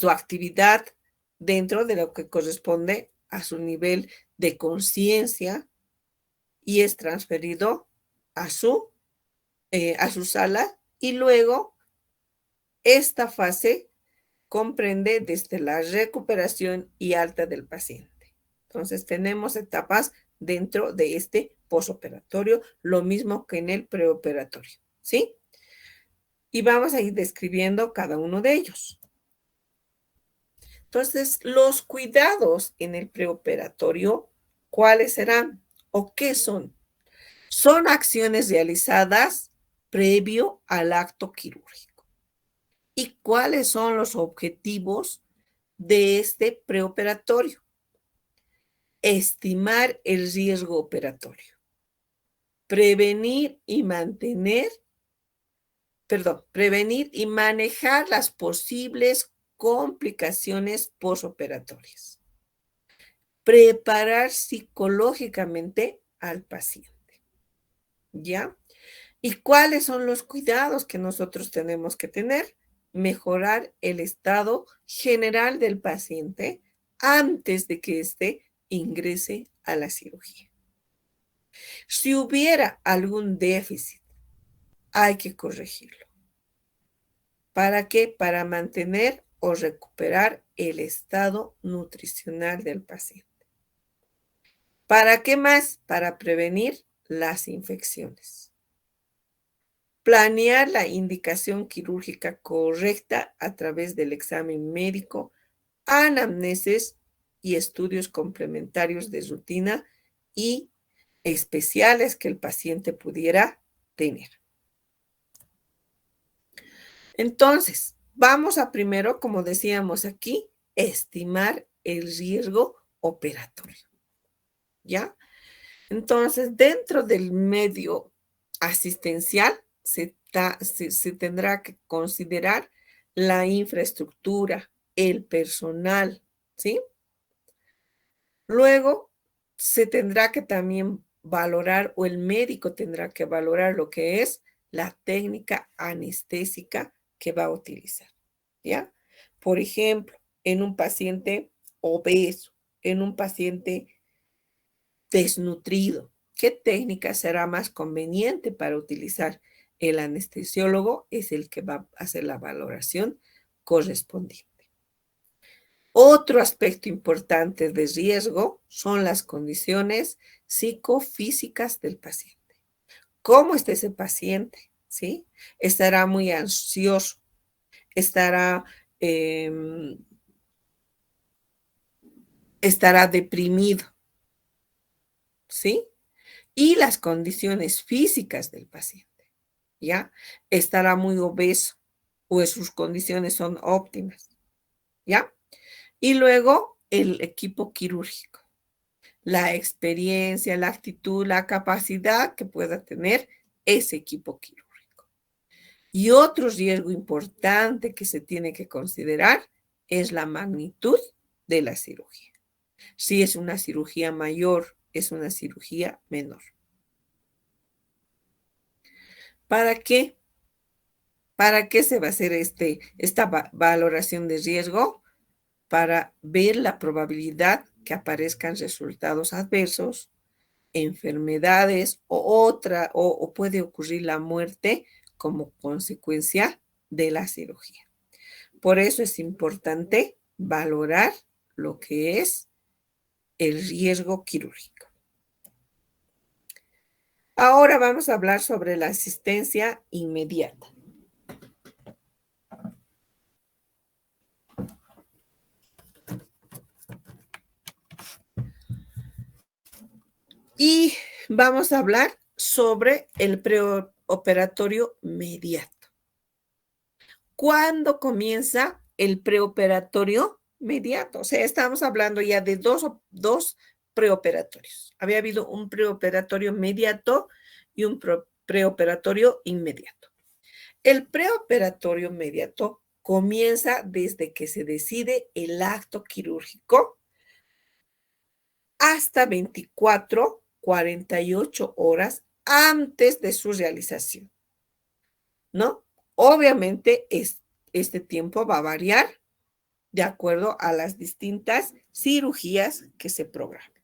actividad dentro de lo que corresponde a su nivel de conciencia y es transferido a su sala y luego esta fase comprende desde la recuperación y alta del paciente. Entonces tenemos etapas dentro de este posoperatorio, lo mismo que en el preoperatorio, ¿sí? Y vamos a ir describiendo cada uno de ellos. Entonces, los cuidados en el preoperatorio, ¿cuáles serán o qué son? Son acciones realizadas previo al acto quirúrgico. ¿Y cuáles son los objetivos de este preoperatorio? Estimar el riesgo operatorio, prevenir y manejar las posibles complicaciones posoperatorias, preparar psicológicamente al paciente, ¿ya? ¿Y cuáles son los cuidados que nosotros tenemos que tener? Mejorar el estado general del paciente antes de que éste ingrese a la cirugía. Si hubiera algún déficit, hay que corregirlo. ¿Para qué? Para mantener o recuperar el estado nutricional del paciente. ¿Para qué más? Para prevenir las infecciones. Planear la indicación quirúrgica correcta a través del examen médico, anamnesis y estudios complementarios de rutina y especiales que el paciente pudiera tener. Entonces, vamos a primero, como decíamos aquí, estimar el riesgo operatorio, ¿ya? Entonces, dentro del medio asistencial se tendrá que considerar la infraestructura, el personal, ¿sí? Luego, se tendrá que también valorar, o el médico tendrá que valorar lo que es la técnica anestésica que va a utilizar, ¿ya? Por ejemplo, en un paciente obeso, en un paciente desnutrido, ¿qué técnica será más conveniente para utilizar? El anestesiólogo es el que va a hacer la valoración correspondiente. Otro aspecto importante de riesgo son las condiciones psicofísicas del paciente. ¿Cómo está ese paciente? ¿Sí? Estará muy ansioso, estará deprimido, ¿sí? Y las condiciones físicas del paciente, ¿ya? Estará muy obeso o sus condiciones son óptimas, ¿ya? Y luego el equipo quirúrgico, la experiencia, la actitud, la capacidad que pueda tener ese equipo quirúrgico. Y otro riesgo importante que se tiene que considerar es la magnitud de la cirugía. Si es una cirugía mayor, es una cirugía menor. ¿Para qué? ¿Para qué se va a hacer esta valoración de riesgo? Para ver la probabilidad que aparezcan resultados adversos, enfermedades o puede ocurrir la muerte como consecuencia de la cirugía. Por eso es importante valorar lo que es el riesgo quirúrgico. Ahora vamos a hablar sobre la asistencia inmediata. Y vamos a hablar sobre el preoperatorio mediato. ¿Cuándo comienza el preoperatorio inmediato. O sea, estamos hablando ya de dos preoperatorios. Había habido un preoperatorio inmediato y un preoperatorio inmediato. El preoperatorio inmediato comienza desde que se decide el acto quirúrgico hasta 24, 48 horas antes de su realización, ¿no? Obviamente este tiempo va a variar de acuerdo a las distintas cirugías que se programen,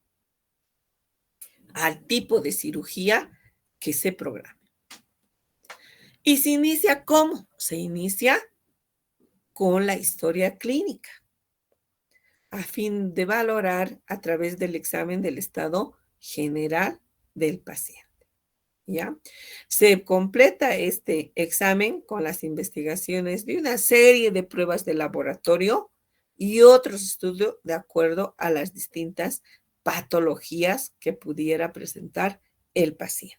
al tipo de cirugía que se programe. ¿Y se inicia cómo? Se inicia con la historia clínica, a fin de valorar a través del examen del estado general del paciente. ¿Ya? Se completa este examen con las investigaciones de una serie de pruebas de laboratorio y otros estudios de acuerdo a las distintas patologías que pudiera presentar el paciente.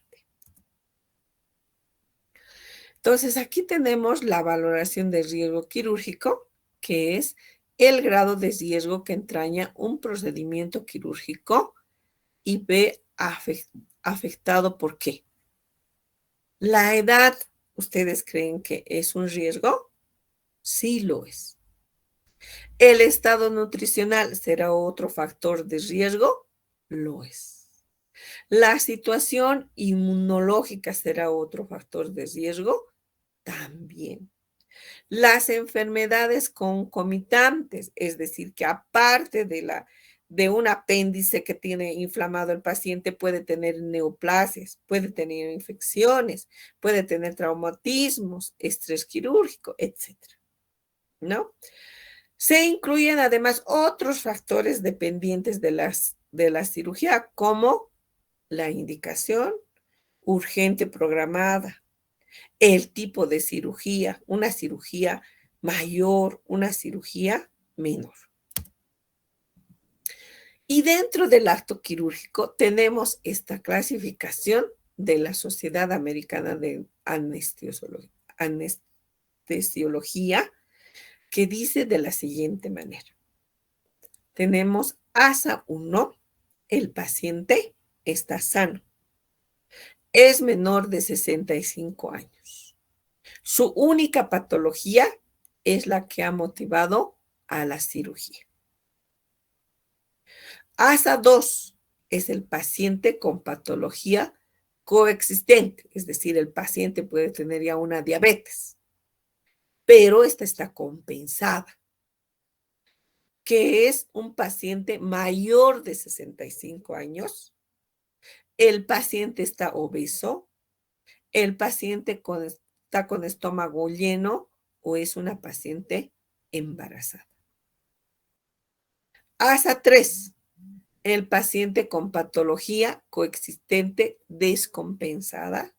Entonces, aquí tenemos la valoración de riesgo quirúrgico, que es el grado de riesgo que entraña un procedimiento quirúrgico y ve afectado por qué. ¿La edad, ustedes creen que es un riesgo? Sí lo es. ¿El estado nutricional será otro factor de riesgo? Lo es. ¿La situación inmunológica será otro factor de riesgo? También. Las enfermedades concomitantes, es decir, que aparte de un apéndice que tiene inflamado el paciente, puede tener neoplasias, puede tener infecciones, puede tener traumatismos, estrés quirúrgico, etcétera, ¿no? Se incluyen además otros factores dependientes de la cirugía, como la indicación urgente programada, el tipo de cirugía, una cirugía mayor, una cirugía menor. Y dentro del acto quirúrgico tenemos esta clasificación de la Sociedad Americana de Anestesiología, que dice de la siguiente manera. Tenemos ASA 1, el paciente está sano, es menor de 65 años. Su única patología es la que ha motivado a la cirugía. ASA 2 es el paciente con patología coexistente, es decir, el paciente puede tener ya una diabetes, pero esta está compensada, que es un paciente mayor de 65 años, el paciente está obeso, el paciente está con estómago lleno o es una paciente embarazada. ASA 3, el paciente con patología coexistente descompensada,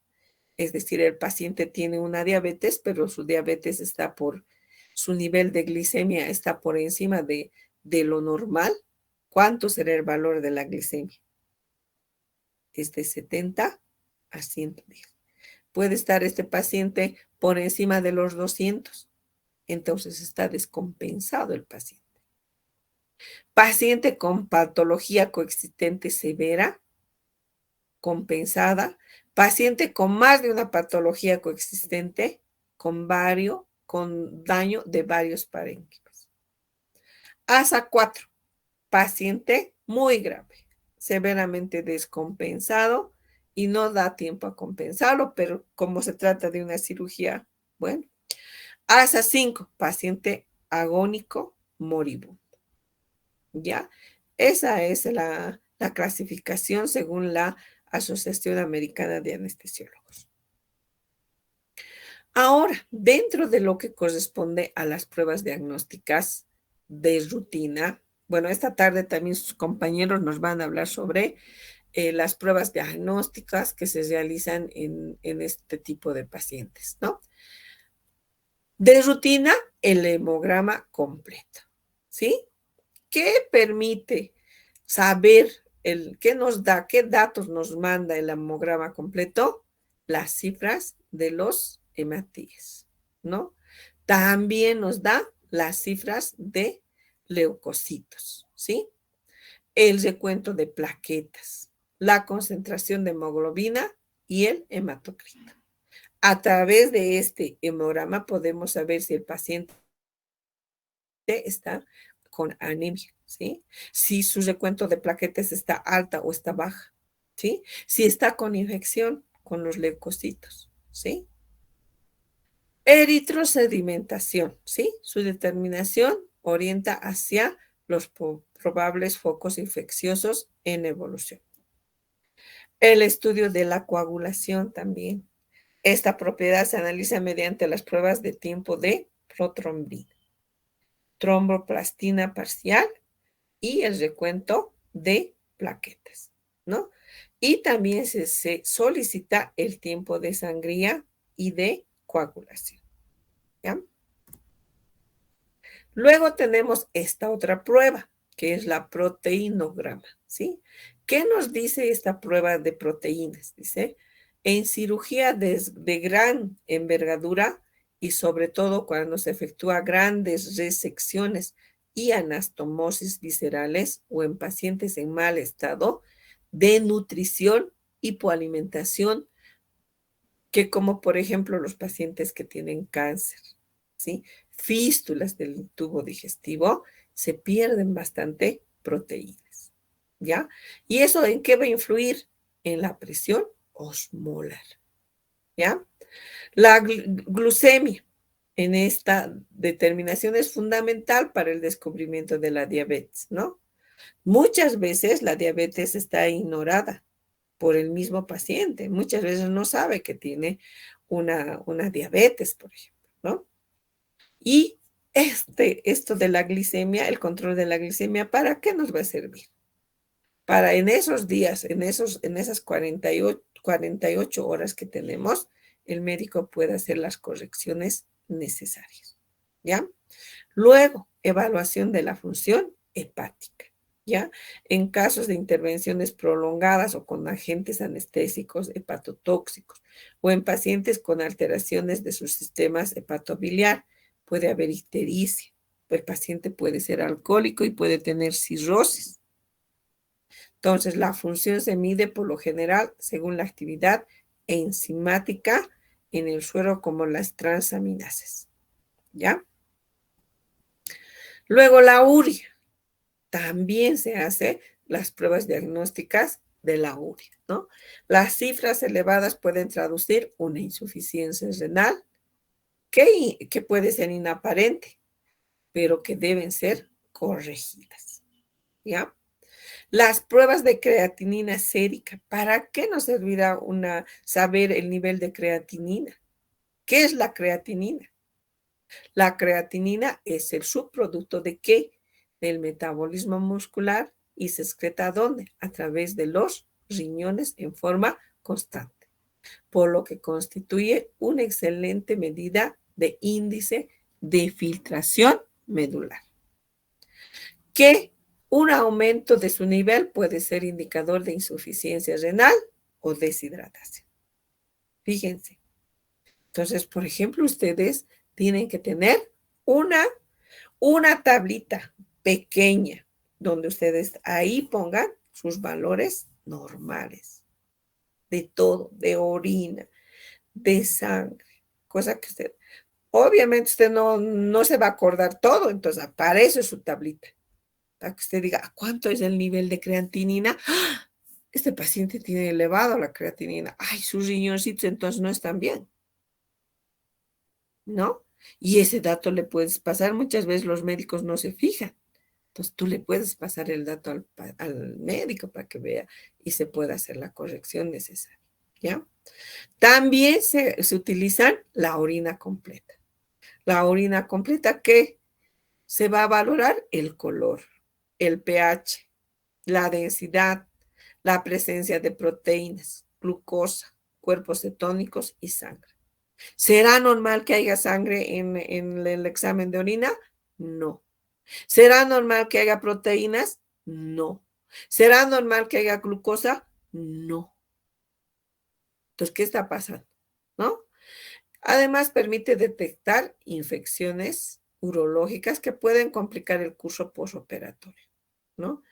es decir, el paciente tiene una diabetes, pero su diabetes está su nivel de glicemia está por encima de lo normal. ¿Cuánto será el valor de la glicemia? Es de 70 a 110. Puede estar este paciente por encima de los 200. Entonces está descompensado el paciente. Paciente con patología coexistente severa, compensada. Paciente con más de una patología coexistente, con daño de varios parénquimas. ASA 4, paciente muy grave, severamente descompensado y no da tiempo a compensarlo, pero como se trata de una cirugía, bueno. ASA 5, paciente agónico moribundo. ¿Ya? Esa es la clasificación según la Asociación Americana de Anestesiólogos. Ahora, dentro de lo que corresponde a las pruebas diagnósticas de rutina, bueno, esta tarde también sus compañeros nos van a hablar sobre las pruebas diagnósticas que se realizan en este tipo de pacientes, ¿no? De rutina, el hemograma completo, ¿sí? ¿Qué permite saber qué nos da, qué datos nos manda el hemograma completo? Las cifras de los hematíes, ¿no? También nos da las cifras de leucocitos, ¿sí? El recuento de plaquetas, la concentración de hemoglobina y el hematocrito. A través de este hemograma podemos saber si el paciente está con anemia, ¿sí? Si su recuento de plaquetas está alta o está baja, ¿sí? Si está con infección con los leucocitos, ¿sí? Eritrosedimentación, ¿sí? Su determinación orienta hacia los probables focos infecciosos en evolución. El estudio de la coagulación también. Esta propiedad se analiza mediante las pruebas de tiempo de protrombina, tromboplastina parcial y el recuento de plaquetas, ¿no? Y también se solicita el tiempo de sangría y de coagulación, ¿ya? Luego tenemos esta otra prueba, que es la proteinograma, ¿sí? ¿Qué nos dice esta prueba de proteínas? Dice, en cirugía de gran envergadura y sobre todo cuando se efectúa grandes resecciones y anastomosis viscerales o en pacientes en mal estado de nutrición, hipoalimentación, que como por ejemplo los pacientes que tienen cáncer, ¿sí? Fístulas del tubo digestivo, se pierden bastante proteínas, ¿ya? ¿Y eso en qué va a influir? En la presión osmolar, ¿ya? La glucemia en esta determinación es fundamental para el descubrimiento de la diabetes, ¿no? Muchas veces la diabetes está ignorada por el mismo paciente. Muchas veces no sabe que tiene una diabetes, por ejemplo, ¿no? Y esto de la glicemia, el control de la glicemia, ¿para qué nos va a servir? Para en esos días, en esas 48 horas que tenemos, el médico puede hacer las correcciones necesarias, ¿ya? Luego, evaluación de la función hepática, ¿ya? En casos de intervenciones prolongadas o con agentes anestésicos hepatotóxicos o en pacientes con alteraciones de sus sistemas hepatobiliar, puede haber ictericia. El paciente puede ser alcohólico y puede tener cirrosis. Entonces, la función se mide por lo general según la actividad enzimática en el suero como las transaminases, ¿ya? Luego, la urea. También se hace las pruebas diagnósticas de la urea, ¿no? Las cifras elevadas pueden traducir una insuficiencia renal que puede ser inaparente, pero que deben ser corregidas, ¿ya? Las pruebas de creatinina sérica, ¿para qué nos servirá saber el nivel de creatinina? ¿Qué es la creatinina? La creatinina es el subproducto de ¿qué? Del metabolismo muscular y se excreta ¿dónde? A través de los riñones en forma constante, por lo que constituye una excelente medida de índice de filtración medular. Que un aumento de su nivel puede ser indicador de insuficiencia renal o deshidratación. Fíjense. Entonces, por ejemplo, ustedes tienen que tener una tablita pequeña donde ustedes ahí pongan sus valores normales de todo, de orina, de sangre, cosa que obviamente usted no se va a acordar todo, entonces para eso es su tablita, para que usted diga, ¿cuánto es el nivel de creatinina? ¡Ah! Este paciente tiene elevado la creatinina, ay, sus riñoncitos entonces no están bien, ¿no? Y ese dato le puedes pasar, muchas veces los médicos no se fijan. Entonces tú le puedes pasar el dato al médico para que vea y se pueda hacer la corrección necesaria, ¿ya? También se utilizan la orina completa. La orina completa que se va a valorar el color, el pH, la densidad, la presencia de proteínas, glucosa, cuerpos cetónicos y sangre. ¿Será normal que haya sangre en el examen de orina? No. ¿Será normal que haya proteínas? No. ¿Será normal que haya glucosa? No. Entonces, ¿qué está pasando? ¿No? Además, permite detectar infecciones urológicas que pueden complicar el curso postoperatorio, ¿no?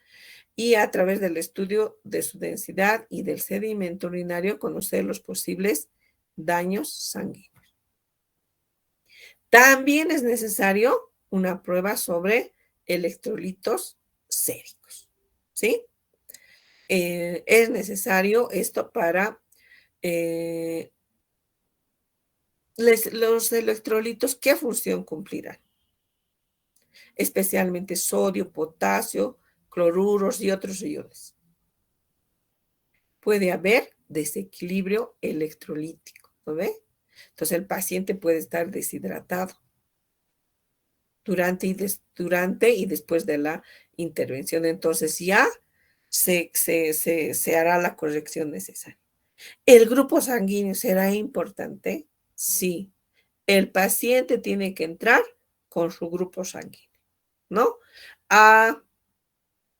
Y a través del estudio de su densidad y del sedimento urinario conocer los posibles daños sanguíneos. También es necesario una prueba sobre electrolitos séricos, ¿sí? Es necesario esto para los electrolitos, ¿qué función cumplirán? Especialmente sodio, potasio, cloruros y otros iones. Puede haber desequilibrio electrolítico, ¿no ve? Entonces el paciente puede estar deshidratado durante y después de la intervención. Entonces ya se hará la corrección necesaria. ¿El grupo sanguíneo será importante? Sí. El paciente tiene que entrar con su grupo sanguíneo, ¿no? A,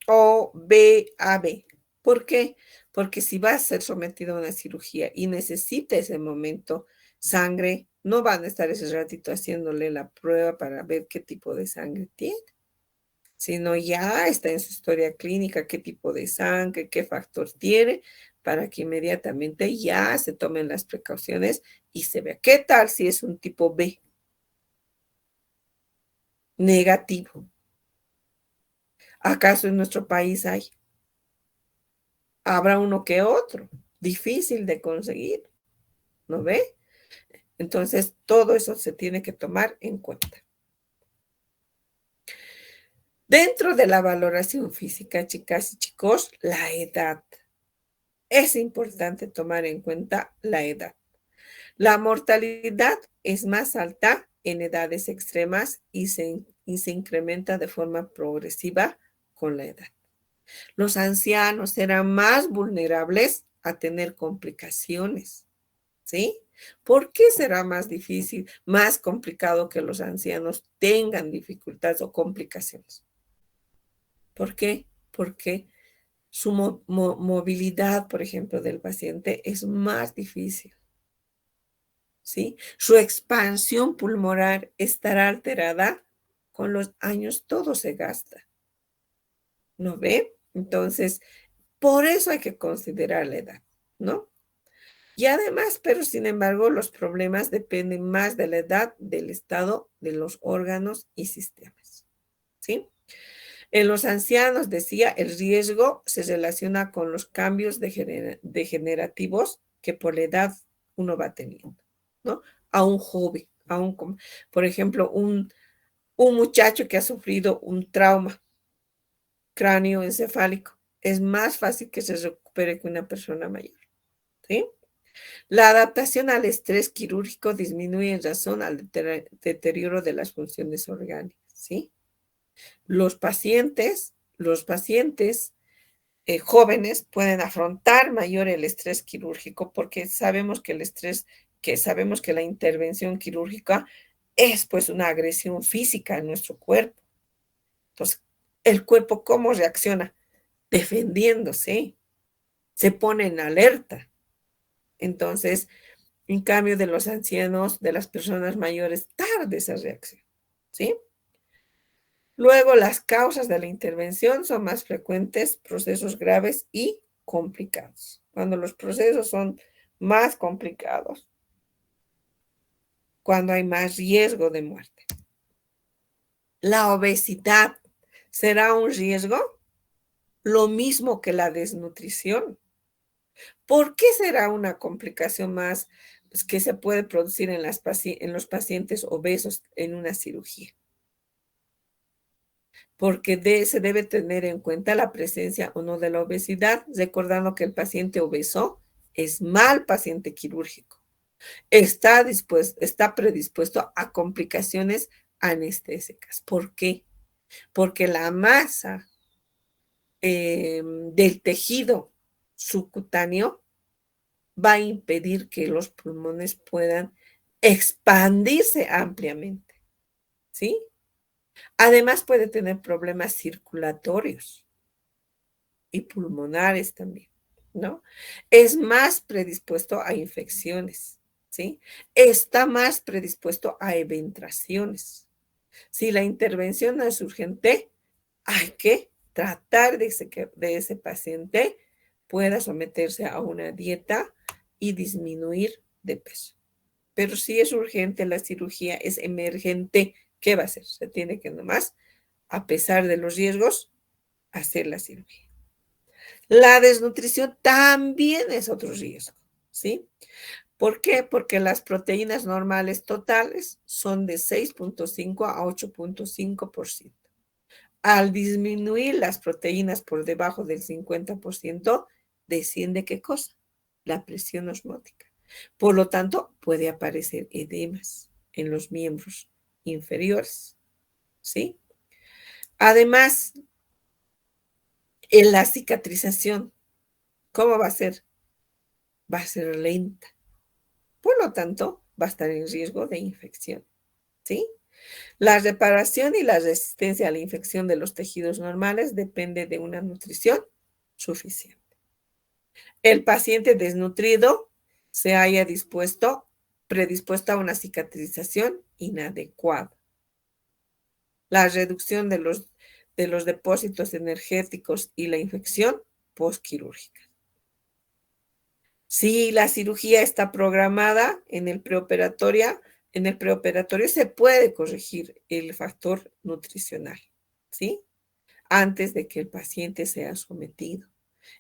O, B, AB. ¿Por qué? Porque si va a ser sometido a una cirugía y necesita ese momento sangre, no van a estar ese ratito haciéndole la prueba para ver qué tipo de sangre tiene, sino ya está en su historia clínica qué tipo de sangre, qué factor tiene, para que inmediatamente ya se tomen las precauciones y se vea qué tal si es un tipo B negativo. ¿Acaso en nuestro país hay? Habrá uno que otro, difícil de conseguir, ¿no ve? Entonces, todo eso se tiene que tomar en cuenta. Dentro de la valoración física, chicas y chicos, la edad. Es importante tomar en cuenta la edad. La mortalidad es más alta en edades extremas y se incrementa de forma progresiva con la edad. Los ancianos serán más vulnerables a tener complicaciones, ¿sí? ¿Por qué será más difícil, más complicado que los ancianos tengan dificultades o complicaciones? ¿Por qué? Porque su movilidad, por ejemplo, del paciente es más difícil, ¿sí? Su expansión pulmonar estará alterada. Con los años todo se gasta, ¿no ve? Entonces, por eso hay que considerar la edad, ¿no? Y además, pero sin embargo, los problemas dependen más de la edad, del estado de los órganos y sistemas, ¿sí? En los ancianos, decía, el riesgo se relaciona con los cambios degenerativos que por la edad uno va teniendo, ¿no? A un joven, por ejemplo, un muchacho que ha sufrido un trauma cráneoencefálico, es más fácil que se recupere que una persona mayor, ¿sí? La adaptación al estrés quirúrgico disminuye en razón al deterioro de las funciones orgánicas, ¿sí? Los pacientes jóvenes pueden afrontar mayor el estrés quirúrgico porque sabemos que la intervención quirúrgica es pues una agresión física en nuestro cuerpo. Entonces, el cuerpo, ¿cómo reacciona? Defendiéndose, se pone en alerta. Entonces, en cambio de los ancianos, de las personas mayores, tarde esa reacción, ¿sí? Luego, las causas de la intervención son más frecuentes, procesos graves y complicados. Cuando los procesos son más complicados, cuando hay más riesgo de muerte. La obesidad será un riesgo, lo mismo que la desnutrición. ¿Por qué será una complicación más que se puede producir en los pacientes obesos en una cirugía? Porque se debe tener en cuenta la presencia o no de la obesidad, recordando que el paciente obeso es mal paciente quirúrgico. Está predispuesto a complicaciones anestésicas. ¿Por qué? Porque la masa del tejido subcutáneo va a impedir que los pulmones puedan expandirse ampliamente, ¿sí? Además puede tener problemas circulatorios y pulmonares también, ¿no? Es más predispuesto a infecciones, ¿sí? Está más predispuesto a eventraciones. Si la intervención no es urgente, hay que tratar de de ese paciente pueda someterse a una dieta y disminuir de peso. Pero si es urgente la cirugía, es emergente, ¿qué va a hacer? Se tiene que nomás, a pesar de los riesgos, hacer la cirugía. La desnutrición también es otro riesgo, ¿sí? ¿Por qué? Porque las proteínas normales totales son de 6.5 a 8.5%. Al disminuir las proteínas por debajo del 50%, desciende ¿qué cosa? La presión osmótica. Por lo tanto, puede aparecer edemas en los miembros inferiores, ¿sí? Además, en la cicatrización, ¿cómo va a ser? Va a ser lenta. Por lo tanto, va a estar en riesgo de infección, ¿sí? La reparación y la resistencia a la infección de los tejidos normales depende de una nutrición suficiente. El paciente desnutrido se haya predispuesto a una cicatrización inadecuada. La reducción de los depósitos energéticos y la infección postquirúrgica. Si la cirugía está programada en el preoperatorio se puede corregir el factor nutricional, ¿sí? Antes de que el paciente sea sometido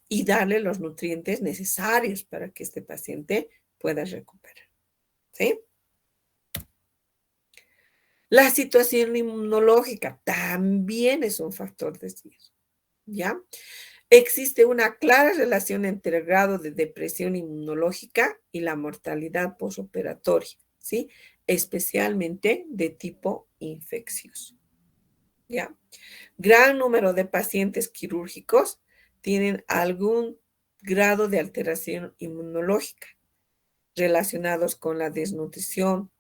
y darle los nutrientes necesarios para que este paciente pueda recuperar, ¿sí? La situación inmunológica también es un factor de riesgo, ¿ya? Existe una clara relación entre el grado de depresión inmunológica y la mortalidad posoperatoria, ¿sí? Especialmente de tipo infeccioso, ¿ya? Gran número de pacientes quirúrgicos tienen algún grado de alteración inmunológica relacionados con la desnutrición,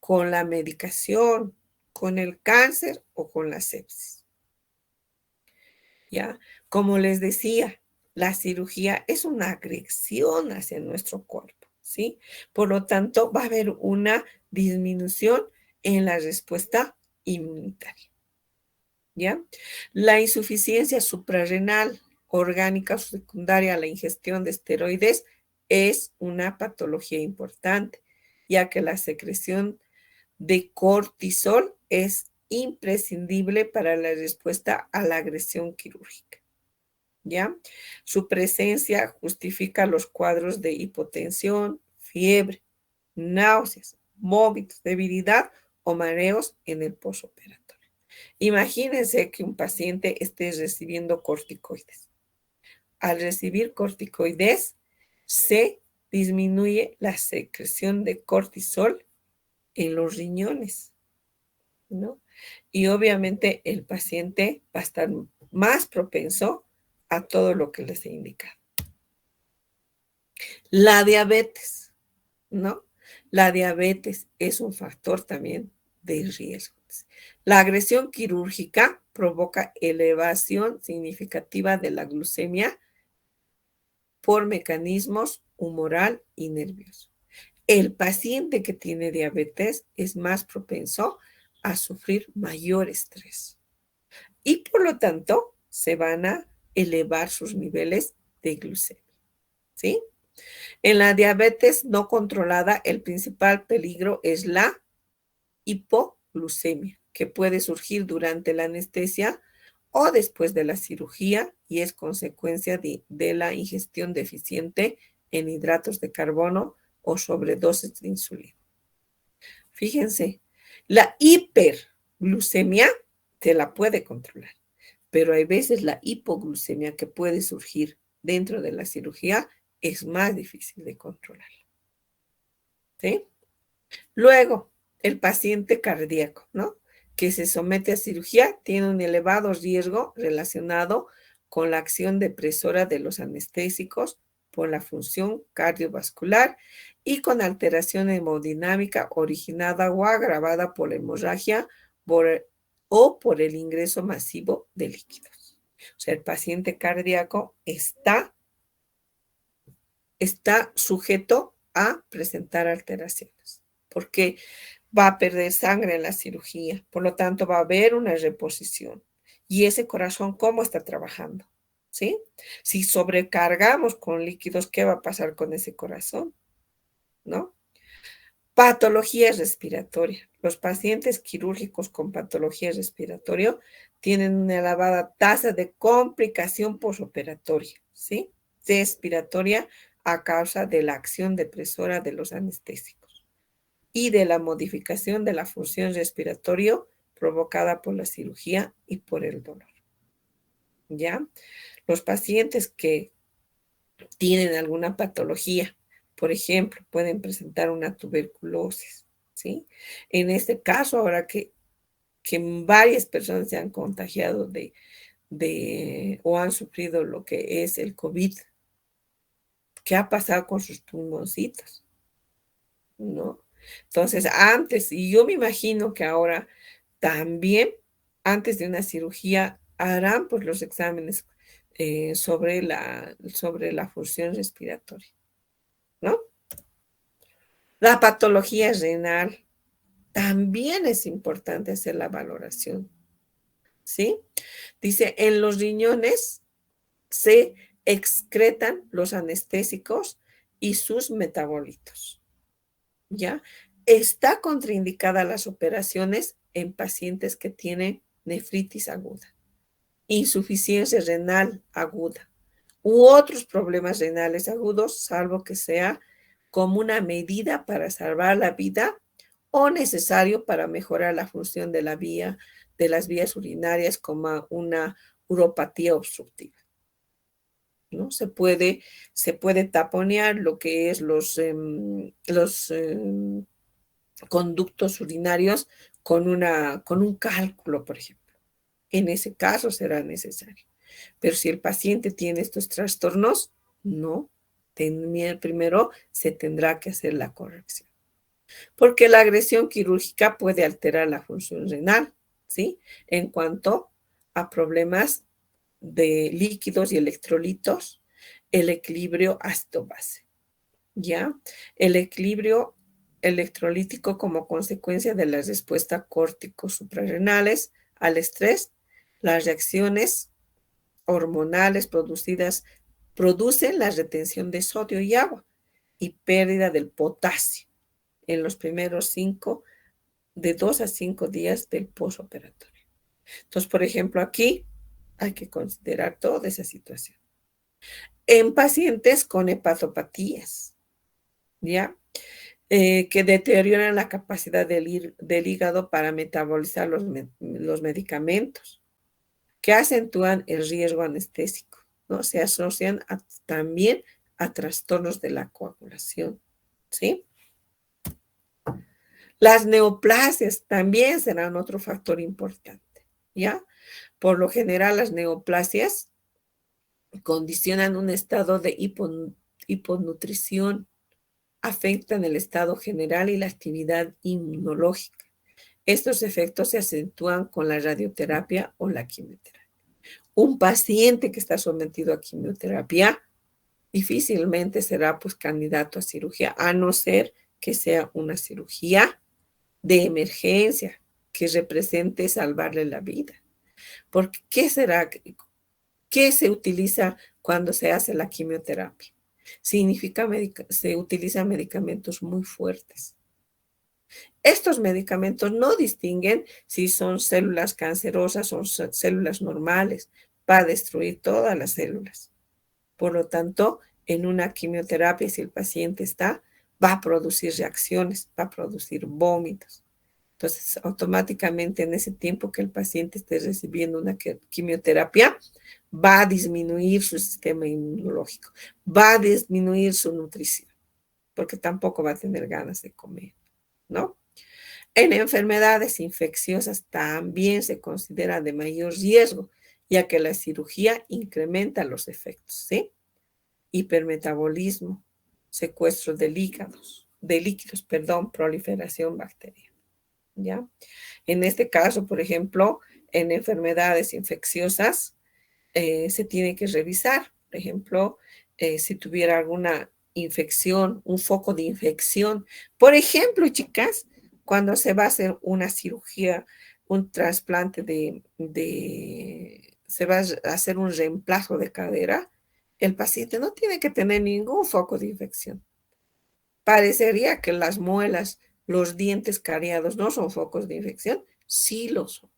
con la medicación, con el cáncer o con la sepsis. ¿Ya? Como les decía, la cirugía es una agresión hacia nuestro cuerpo, ¿sí? Por lo tanto, va a haber una disminución en la respuesta inmunitaria, ¿ya? La insuficiencia suprarrenal orgánica secundaria a la ingestión de esteroides es una patología importante, ya que la secreción de cortisol es imprescindible para la respuesta a la agresión quirúrgica, ¿ya? Su presencia justifica los cuadros de hipotensión, fiebre, náuseas, vómitos, debilidad o mareos en el posoperatorio. Imagínense que un paciente esté recibiendo corticoides. Al recibir corticoides, se disminuye la secreción de cortisol en los riñones, ¿no? Y obviamente el paciente va a estar más propenso a todo lo que les he indicado. La diabetes, ¿no? La diabetes es un factor también de riesgo. La agresión quirúrgica provoca elevación significativa de la glucemia por mecanismos humoral y nervioso. El paciente que tiene diabetes es más propenso a sufrir mayor estrés y por lo tanto se van a elevar sus niveles de glucemia, ¿sí? En la diabetes no controlada, el principal peligro es la hipoglucemia, que puede surgir durante la anestesia o después de la cirugía y es consecuencia de la ingestión deficiente en hidratos de carbono o sobredosis de insulina. Fíjense, la hiperglucemia se la puede controlar, pero hay veces la hipoglucemia que puede surgir dentro de la cirugía es más difícil de controlar, ¿sí? Luego, el paciente cardíaco, ¿no? Que se somete a cirugía tiene un elevado riesgo relacionado con la acción depresora de los anestésicos por la función cardiovascular y con alteración hemodinámica originada o agravada por la hemorragia o por el ingreso masivo de líquidos. O sea, el paciente cardíaco está sujeto a presentar alteraciones, porque va a perder sangre en la cirugía, por lo tanto va a haber una reposición. Y ese corazón, ¿cómo está trabajando? ¿Sí? Si sobrecargamos con líquidos, ¿qué va a pasar con ese corazón? ¿No? Patología respiratoria. Los pacientes quirúrgicos con patología respiratoria tienen una elevada tasa de complicación posoperatoria, ¿sí? Respiratoria a causa de la acción depresora de los anestésicos y de la modificación de la función respiratoria provocada por la cirugía y por el dolor. ¿Ya? Los pacientes que tienen alguna patología, por ejemplo, pueden presentar una tuberculosis, ¿sí? En este caso, ahora que varias personas se han contagiado o han sufrido lo que es el COVID, ¿qué ha pasado con sus pulmoncitos? ¿No? Entonces, antes, y yo me imagino que ahora también, antes de una cirugía, harán pues los exámenes sobre la función respiratoria, ¿no? La patología renal, también es importante hacer la valoración, ¿sí? Dice, en los riñones se excretan los anestésicos y sus metabolitos, ¿ya? Está contraindicada las operaciones en pacientes que tienen nefritis aguda, insuficiencia renal aguda u otros problemas renales agudos, salvo que sea como una medida para salvar la vida o necesario para mejorar la función de las vías urinarias como una uropatía obstructiva, ¿no? Se puede taponear lo que es los conductos urinarios con un cálculo, por ejemplo. En ese caso será necesario. Pero si el paciente tiene estos trastornos, no. Primero se tendrá que hacer la corrección. Porque la agresión quirúrgica puede alterar la función renal, ¿sí? En cuanto a problemas de líquidos y electrolitos, el equilibrio ácido-base, ¿ya? El equilibrio electrolítico como consecuencia de la respuesta córtico-suprarrenales al estrés, las reacciones hormonales producen la retención de sodio y agua y pérdida del potasio en los primeros de 2 a 5 días del posoperatorio. Entonces, por ejemplo, aquí hay que considerar toda esa situación. En pacientes con hepatopatías, ¿ya? Que deterioran la capacidad del hígado para metabolizar los medicamentos, que acentúan el riesgo anestésico, ¿no? Se asocian también a trastornos de la coagulación, ¿sí? Las neoplasias también serán otro factor importante, ¿ya? Por lo general, las neoplasias condicionan un estado de hiponutrición, afectan el estado general y la actividad inmunológica. Estos efectos se acentúan con la radioterapia o la quimioterapia. Un paciente que está sometido a quimioterapia difícilmente será pues candidato a cirugía, a no ser que sea una cirugía de emergencia que represente salvarle la vida. Porque ¿qué se utiliza cuando se hace la quimioterapia? Se utilizan medicamentos muy fuertes. Estos medicamentos no distinguen si son células cancerosas o células normales. Va a destruir todas las células. Por lo tanto, en una quimioterapia, si el paciente va a producir reacciones, va a producir vómitos. Entonces, automáticamente en ese tiempo que el paciente esté recibiendo una quimioterapia, va a disminuir su sistema inmunológico, va a disminuir su nutrición, porque tampoco va a tener ganas de comer, ¿no? En enfermedades infecciosas también se considera de mayor riesgo, ya que la cirugía incrementa los efectos, ¿sí? Hipermetabolismo, secuestro de líquidos, proliferación bacteriana, ¿ya? En este caso, por ejemplo, en enfermedades infecciosas, se tiene que revisar, por ejemplo, si tuviera alguna infección, un foco de infección. Por ejemplo, chicas, cuando se va a hacer una cirugía, un trasplante se va a hacer un reemplazo de cadera, el paciente no tiene que tener ningún foco de infección. Parecería que las muelas, los dientes cariados no son focos de infección, sí lo son.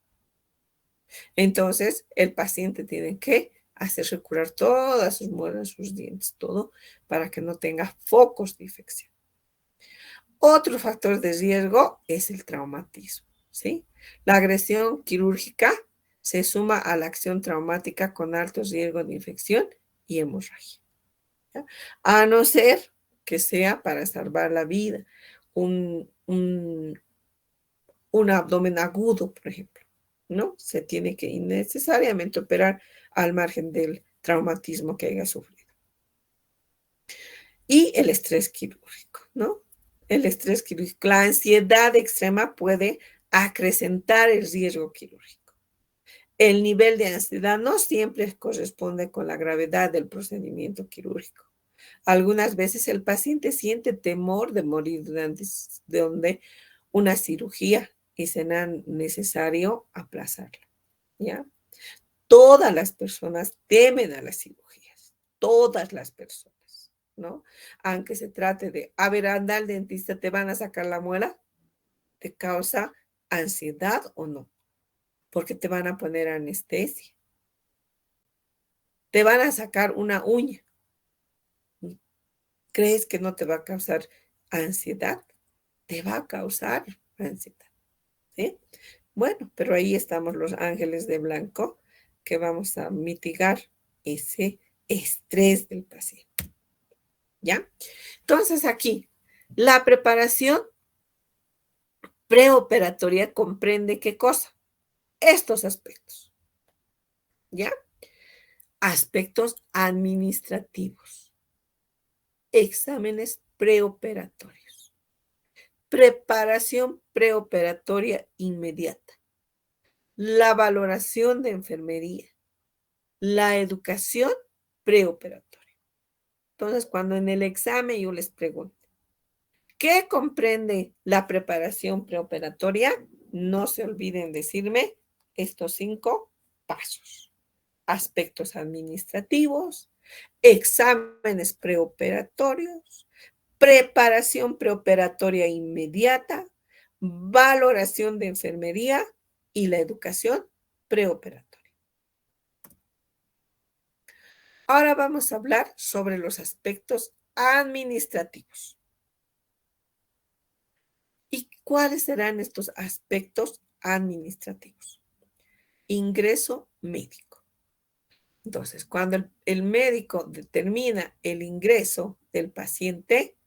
Entonces, el paciente tiene que hacerse curar todas sus muelas, sus dientes, todo, para que no tenga focos de infección. Otro factor de riesgo es el traumatismo, ¿sí? La agresión quirúrgica se suma a la acción traumática con alto riesgo de infección y hemorragia, ¿ya? A no ser que sea para salvar la vida, un abdomen agudo, por ejemplo, ¿no? Se tiene que innecesariamente operar al margen del traumatismo que haya sufrido. Y el estrés quirúrgico, ¿no? El estrés quirúrgico, la ansiedad extrema puede acrecentar el riesgo quirúrgico. El nivel de ansiedad no siempre corresponde con la gravedad del procedimiento quirúrgico. Algunas veces el paciente siente temor de morir durante una cirugía y será necesario aplazarla, ¿ya? Todas las personas temen a las cirugías, todas las personas, ¿no? Aunque se trate de, a ver, anda al dentista, ¿te van a sacar la muela? ¿Te causa ansiedad o no? Porque te van a poner anestesia. Te van a sacar una uña. ¿Crees que no te va a causar ansiedad? Te va a causar ansiedad, ¿sí? Bueno, pero ahí estamos los ángeles de blanco que vamos a mitigar ese estrés del paciente, ¿ya? Entonces aquí, la preparación preoperatoria comprende ¿qué cosa? Estos aspectos, ¿ya? Aspectos administrativos, exámenes preoperatorios, preparación preoperatoria inmediata, la valoración de enfermería, la educación preoperatoria. Entonces, cuando en el examen yo les pregunto, ¿qué comprende la preparación preoperatoria? No se olviden decirme estos 5 pasos. Aspectos administrativos, exámenes preoperatorios, preparación preoperatoria inmediata, valoración de enfermería y la educación preoperatoria. Ahora vamos a hablar sobre los aspectos administrativos. ¿Y cuáles serán estos aspectos administrativos? Ingreso médico. Entonces, cuando el médico determina el ingreso del paciente,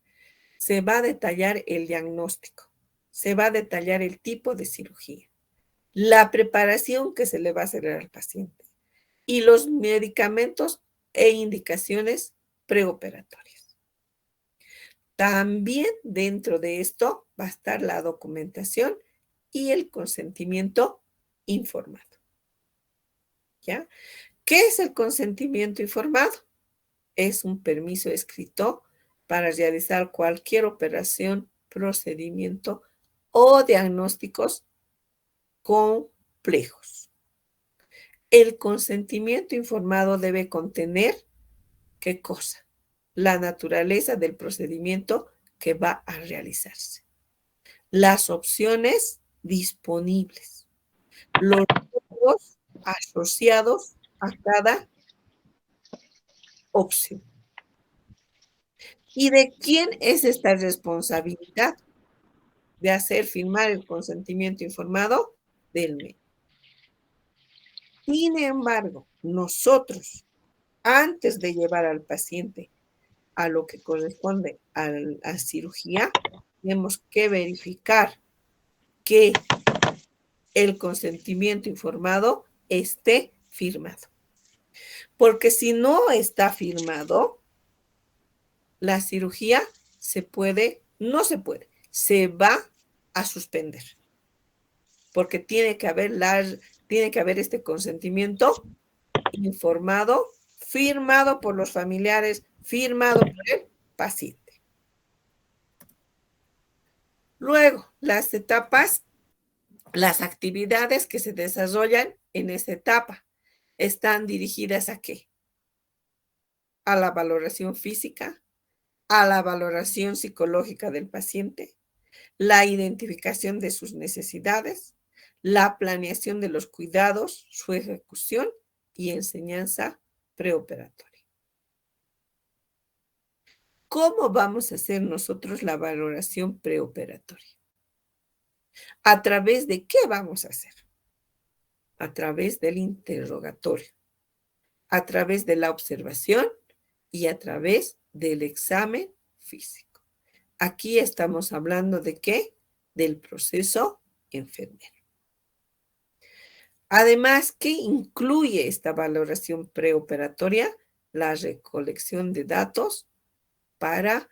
se va a detallar el diagnóstico, se va a detallar el tipo de cirugía, la preparación que se le va a hacer al paciente y los medicamentos e indicaciones preoperatorias. También dentro de esto va a estar la documentación y el consentimiento informado, ¿ya? ¿Qué es el consentimiento informado? Es un permiso escrito para realizar cualquier operación, procedimiento o diagnósticos complejos. El consentimiento informado debe contener, ¿qué cosa? La naturaleza del procedimiento que va a realizarse, las opciones disponibles, los riesgos asociados a cada opción. ¿Y de quién es esta responsabilidad de hacer firmar el consentimiento informado? Del médico. Sin embargo, nosotros, antes de llevar al paciente a lo que corresponde a la cirugía, tenemos que verificar que el consentimiento informado esté firmado. Porque si no está firmado, la cirugía no se puede, se va a suspender. Porque tiene que haber este consentimiento informado, firmado por los familiares, firmado por el paciente. Luego, las etapas, las actividades que se desarrollan en esta etapa están dirigidas ¿a qué? A la valoración física, a la valoración psicológica del paciente, la identificación de sus necesidades, la planeación de los cuidados, su ejecución y enseñanza preoperatoria. ¿Cómo vamos a hacer nosotros la valoración preoperatoria? ¿A través de qué vamos a hacer? A través del interrogatorio, a través de la observación y a través del examen físico. Aquí estamos hablando de qué? Del proceso enfermero. Además, ¿qué incluye esta valoración preoperatoria? La recolección de datos para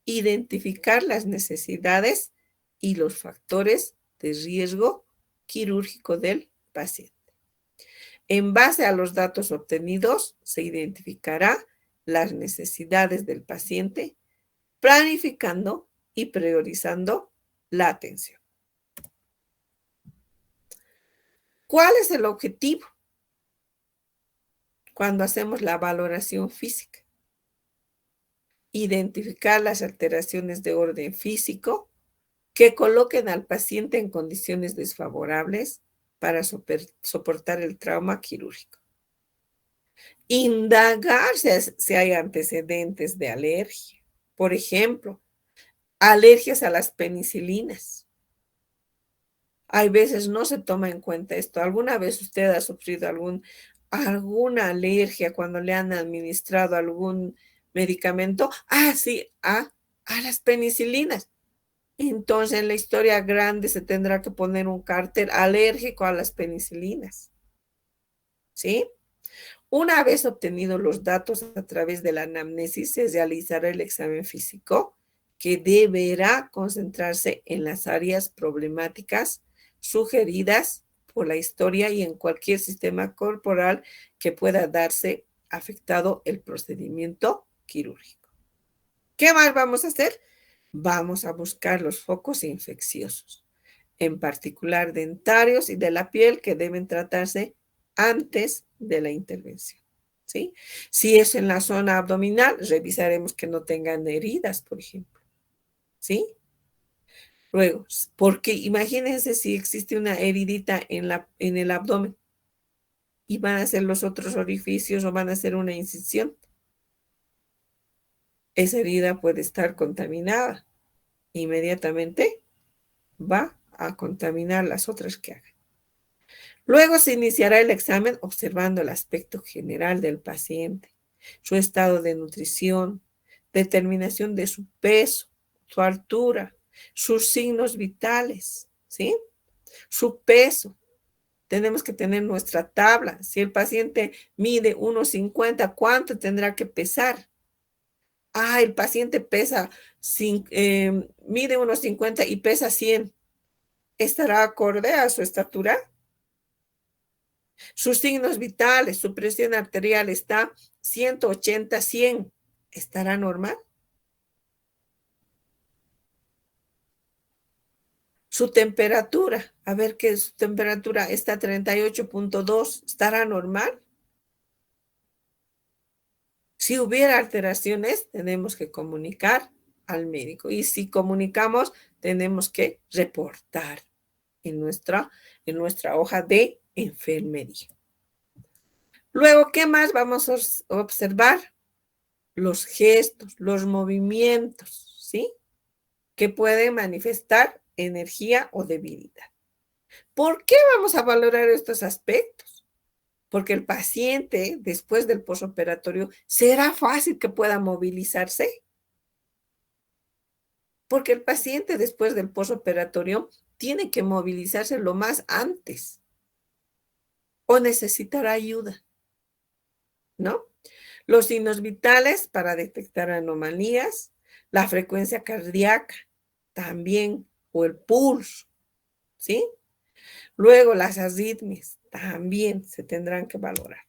identificar las necesidades y los factores de riesgo quirúrgico del paciente. En base a los datos obtenidos, se identificará las necesidades del paciente, planificando y priorizando la atención. ¿Cuál es el objetivo cuando hacemos la valoración física? Identificar las alteraciones de orden físico que coloquen al paciente en condiciones desfavorables para soportar el trauma quirúrgico. Indagar si hay antecedentes de alergia. Por ejemplo, alergias a las penicilinas. Hay veces no se toma en cuenta esto. ¿Alguna vez usted ha sufrido alguna alergia cuando le han administrado algún medicamento? Sí, a las penicilinas. Entonces, en la historia grande se tendrá que poner un cartel alérgico a las penicilinas. ¿Sí? Una vez obtenidos los datos a través de la anamnesis, se realizará el examen físico que deberá concentrarse en las áreas problemáticas sugeridas por la historia y en cualquier sistema corporal que pueda darse afectado el procedimiento quirúrgico. ¿Qué más vamos a hacer? Vamos a buscar los focos infecciosos, en particular dentarios y de la piel, que deben tratarse antes de la intervención. ¿Sí? Si es en la zona abdominal, revisaremos que no tengan heridas, por ejemplo. ¿Sí? Luego, porque imagínense si existe una heridita en el abdomen y van a ser los otros orificios o van a ser una incisión. Esa herida puede estar contaminada. Inmediatamente va a contaminar las otras que hagan. Luego se iniciará el examen observando el aspecto general del paciente, su estado de nutrición, determinación de su peso, su altura, sus signos vitales, ¿sí? Su peso. Tenemos que tener nuestra tabla. Si el paciente mide 1,50, ¿cuánto tendrá que pesar? El paciente mide 1,50 y pesa 100. ¿Estará acorde a su estatura? Sus signos vitales, su presión arterial está 180, 100. ¿Estará normal? Su temperatura, a ver que su temperatura está 38,2. ¿Estará normal? Si hubiera alteraciones, tenemos que comunicar al médico. Y si comunicamos, tenemos que reportar en nuestra hoja de enfermería. Luego, ¿qué más vamos a observar? Los gestos, los movimientos, ¿sí? Que pueden manifestar energía o debilidad. ¿Por qué vamos a valorar estos aspectos? Porque el paciente, después del posoperatorio, ¿será fácil que pueda movilizarse? Porque el paciente, después del posoperatorio, tiene que movilizarse lo más antes o necesitará ayuda, ¿no? Los signos vitales para detectar anomalías, la frecuencia cardíaca también, o el pulso, ¿sí? Luego las arritmias también se tendrán que valorar.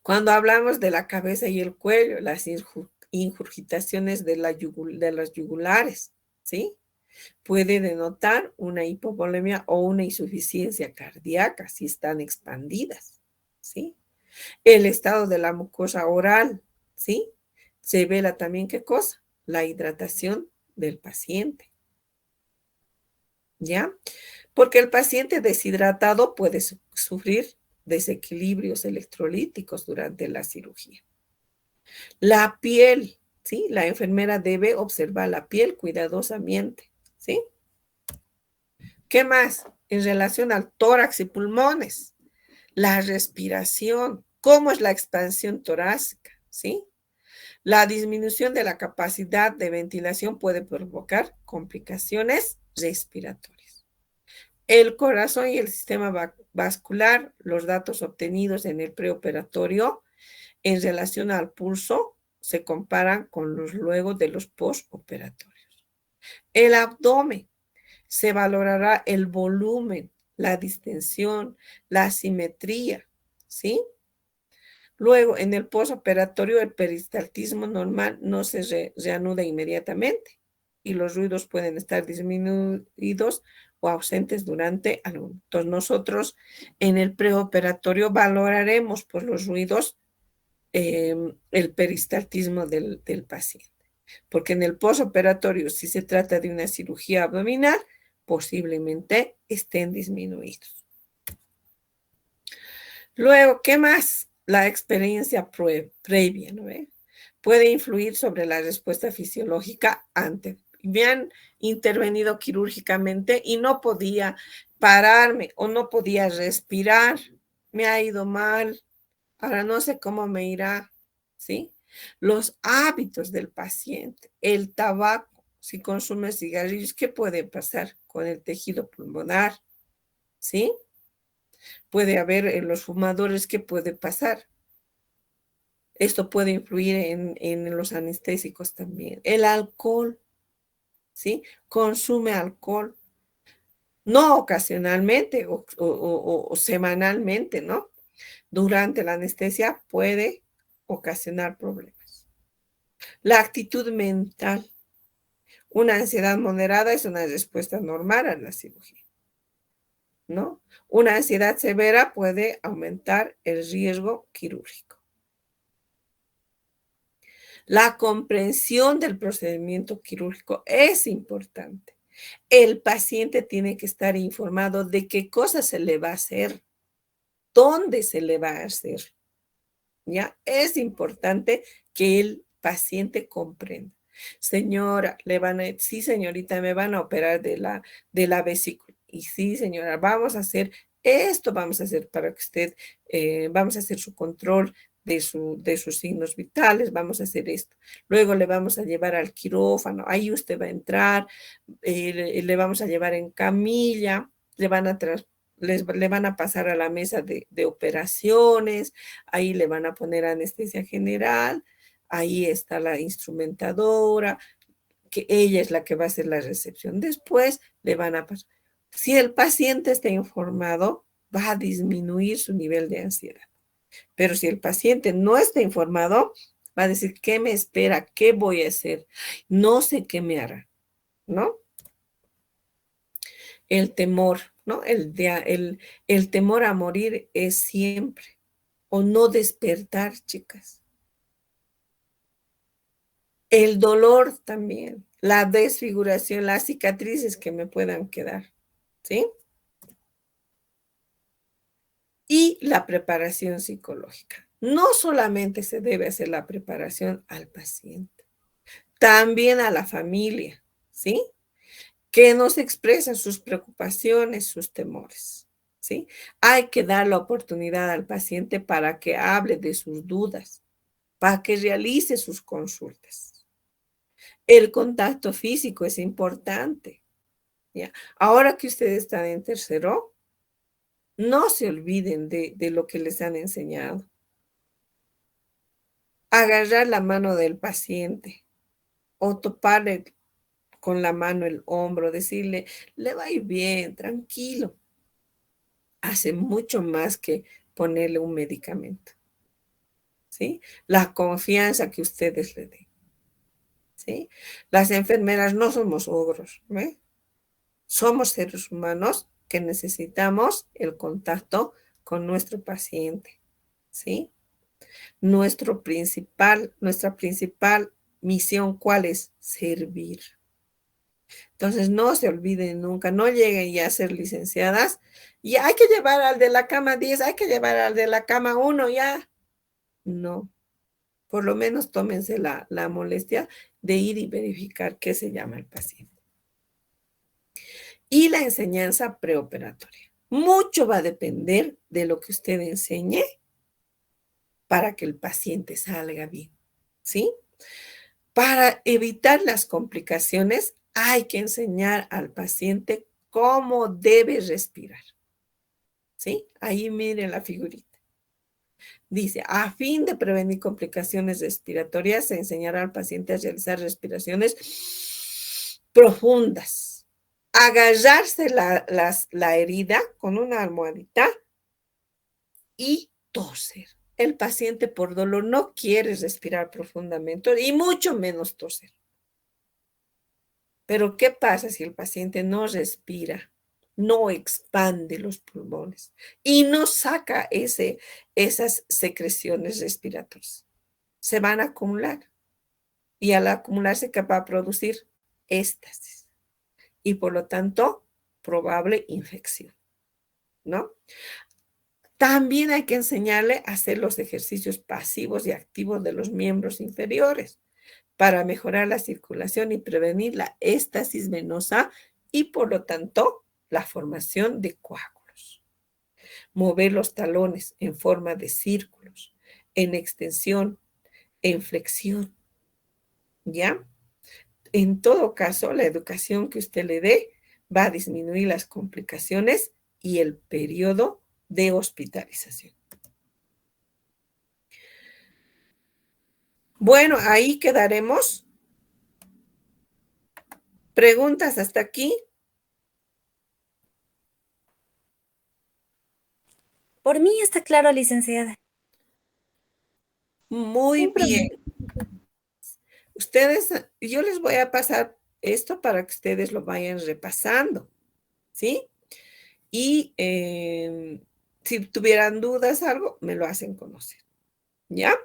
Cuando hablamos de la cabeza y el cuello, las ingurgitaciones de las yugulares, ¿sí? Puede denotar una hipovolemia o una insuficiencia cardíaca si están expandidas, ¿sí? El estado de la mucosa oral, ¿sí? Se vela también, ¿qué cosa? La hidratación del paciente, ¿ya? Porque el paciente deshidratado puede sufrir desequilibrios electrolíticos durante la cirugía. La piel, ¿sí? La enfermera debe observar la piel cuidadosamente, ¿sí? ¿Qué más? En relación al tórax y pulmones, la respiración, cómo es la expansión torácica, ¿sí? La disminución de la capacidad de ventilación puede provocar complicaciones respiratorias. El corazón y el sistema vascular, los datos obtenidos en el preoperatorio en relación al pulso se comparan con los luego de los postoperatorios. El abdomen, se valorará el volumen, la distensión, la simetría, ¿sí? Luego, en el postoperatorio, el peristaltismo normal no se reanuda inmediatamente y los ruidos pueden estar disminuidos o ausentes durante algún. Entonces, nosotros en el preoperatorio valoraremos por los ruidos el peristaltismo del paciente. Porque en el postoperatorio, si se trata de una cirugía abdominal, posiblemente estén disminuidos. Luego, ¿qué más? La experiencia previa, ¿no ve? Puede influir sobre la respuesta fisiológica ante. Me han intervenido quirúrgicamente y no podía pararme o no podía respirar. Me ha ido mal. Ahora no sé cómo me irá, ¿sí? Los hábitos del paciente, el tabaco, si consume cigarrillos, ¿qué puede pasar con el tejido pulmonar? ¿Sí? Puede haber en los fumadores, ¿qué puede pasar? Esto puede influir en los anestésicos también. El alcohol, ¿sí? Consume alcohol, no ocasionalmente o semanalmente, ¿no? Durante la anestesia puede ocasionar problemas. La actitud mental. Una ansiedad moderada es una respuesta normal a la cirugía, ¿no? Una ansiedad severa puede aumentar el riesgo quirúrgico. La comprensión del procedimiento quirúrgico es importante. El paciente tiene que estar informado de qué cosa se le va a hacer, dónde se le va a hacer, ¿ya? Es importante que el paciente comprenda. Señora, sí, señorita, me van a operar de la vesícula. Y sí, señora, vamos a hacer esto, vamos a hacer para que usted, vamos a hacer su control de sus signos vitales, vamos a hacer esto. Luego le vamos a llevar al quirófano, ahí usted va a entrar, le vamos a llevar en camilla, le van a le van a pasar a la mesa de operaciones, ahí le van a poner anestesia general, ahí está la instrumentadora, que ella es la que va a hacer la recepción. Después le van a pasar. Si el paciente está informado, va a disminuir su nivel de ansiedad. Pero si el paciente no está informado, va a decir, ¿qué me espera? ¿Qué voy a hacer? No sé qué me hará, ¿no? El temor, ¿no? El temor a morir es siempre, o no despertar, chicas. El dolor también, la desfiguración, las cicatrices que me puedan quedar, ¿sí? Y la preparación psicológica. No solamente se debe hacer la preparación al paciente, también a la familia, ¿sí? Que nos expresan sus preocupaciones, sus temores, ¿sí? Hay que dar la oportunidad al paciente para que hable de sus dudas, para que realice sus consultas. El contacto físico es importante, ¿ya? Ahora que ustedes están en tercero, no se olviden de lo que les han enseñado. Agarrar la mano del paciente o toparle con la mano el hombro, decirle, le va a ir bien, tranquilo. Hace mucho más que ponerle un medicamento, ¿sí? La confianza que ustedes le den, ¿sí? Las enfermeras no somos ogros, ¿ve? Somos seres humanos que necesitamos el contacto con nuestro paciente, ¿sí? Nuestra principal misión, ¿cuál es? Servir. Entonces, no se olviden nunca, no lleguen ya a ser licenciadas y hay que llevar al de la cama 10, hay que llevar al de la cama 1 ya. No, por lo menos tómense la molestia de ir y verificar qué se llama el paciente. Y la enseñanza preoperatoria. Mucho va a depender de lo que usted enseñe para que el paciente salga bien, ¿sí? Para evitar las complicaciones, hay que enseñar al paciente cómo debe respirar, ¿sí? Ahí miren la figurita. Dice, a fin de prevenir complicaciones respiratorias, se enseñará al paciente a realizar respiraciones profundas, agarrarse la herida con una almohadita y toser. El paciente por dolor no quiere respirar profundamente y mucho menos toser. Pero ¿qué pasa si el paciente no respira, no expande los pulmones y no saca esas secreciones respiratorias? Se van a acumular y al acumularse, ¿qué va a producir? Éstasis y por lo tanto probable infección, ¿no? También hay que enseñarle a hacer los ejercicios pasivos y activos de los miembros inferiores para mejorar la circulación y prevenir la éstasis venosa y por lo tanto la formación de coágulos. Mover los talones en forma de círculos, en extensión, en flexión, ¿ya? En todo caso, la educación que usted le dé va a disminuir las complicaciones y el periodo de hospitalización. Bueno, ahí quedaremos. ¿Preguntas hasta aquí? Por mí está claro, licenciada. Muy bien. Ustedes, yo les voy a pasar esto para que ustedes lo vayan repasando, ¿sí? Y si tuvieran dudas, algo, me lo hacen conocer, ¿ya?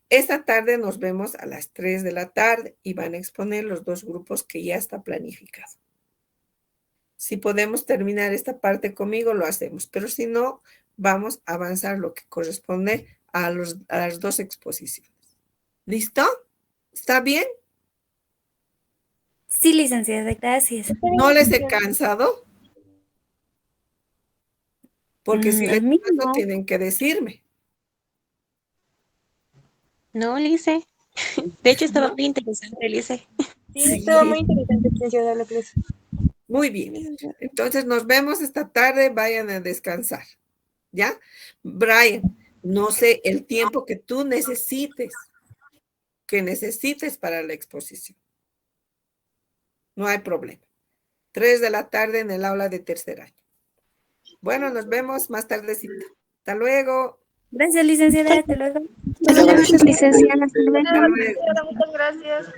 Esta tarde nos vemos a las 3 de la tarde y van a exponer los 2 grupos que ya está planificado. Si podemos terminar esta parte conmigo, lo hacemos, pero si no, vamos a avanzar lo que corresponde a las 2 exposiciones. ¿Listo? ¿Está bien? Sí, licenciada, gracias. ¿No les he cansado? Porque si les A mí canso, no. tienen que decirme. No, Lice. De hecho, estaba muy interesante, Lice. Sí, estuvo muy interesante, licenciada, la clase. Muy bien. Entonces nos vemos esta tarde. Vayan a descansar. ¿Ya? Brian, no sé el tiempo que tú necesites para la exposición. No hay problema. 3 de la tarde en el aula de tercer año. Bueno, nos vemos más tardecito. Hasta luego. Gracias, licenciada. Hasta luego. Hasta luego, licenciada. Hasta luego. Muchas gracias.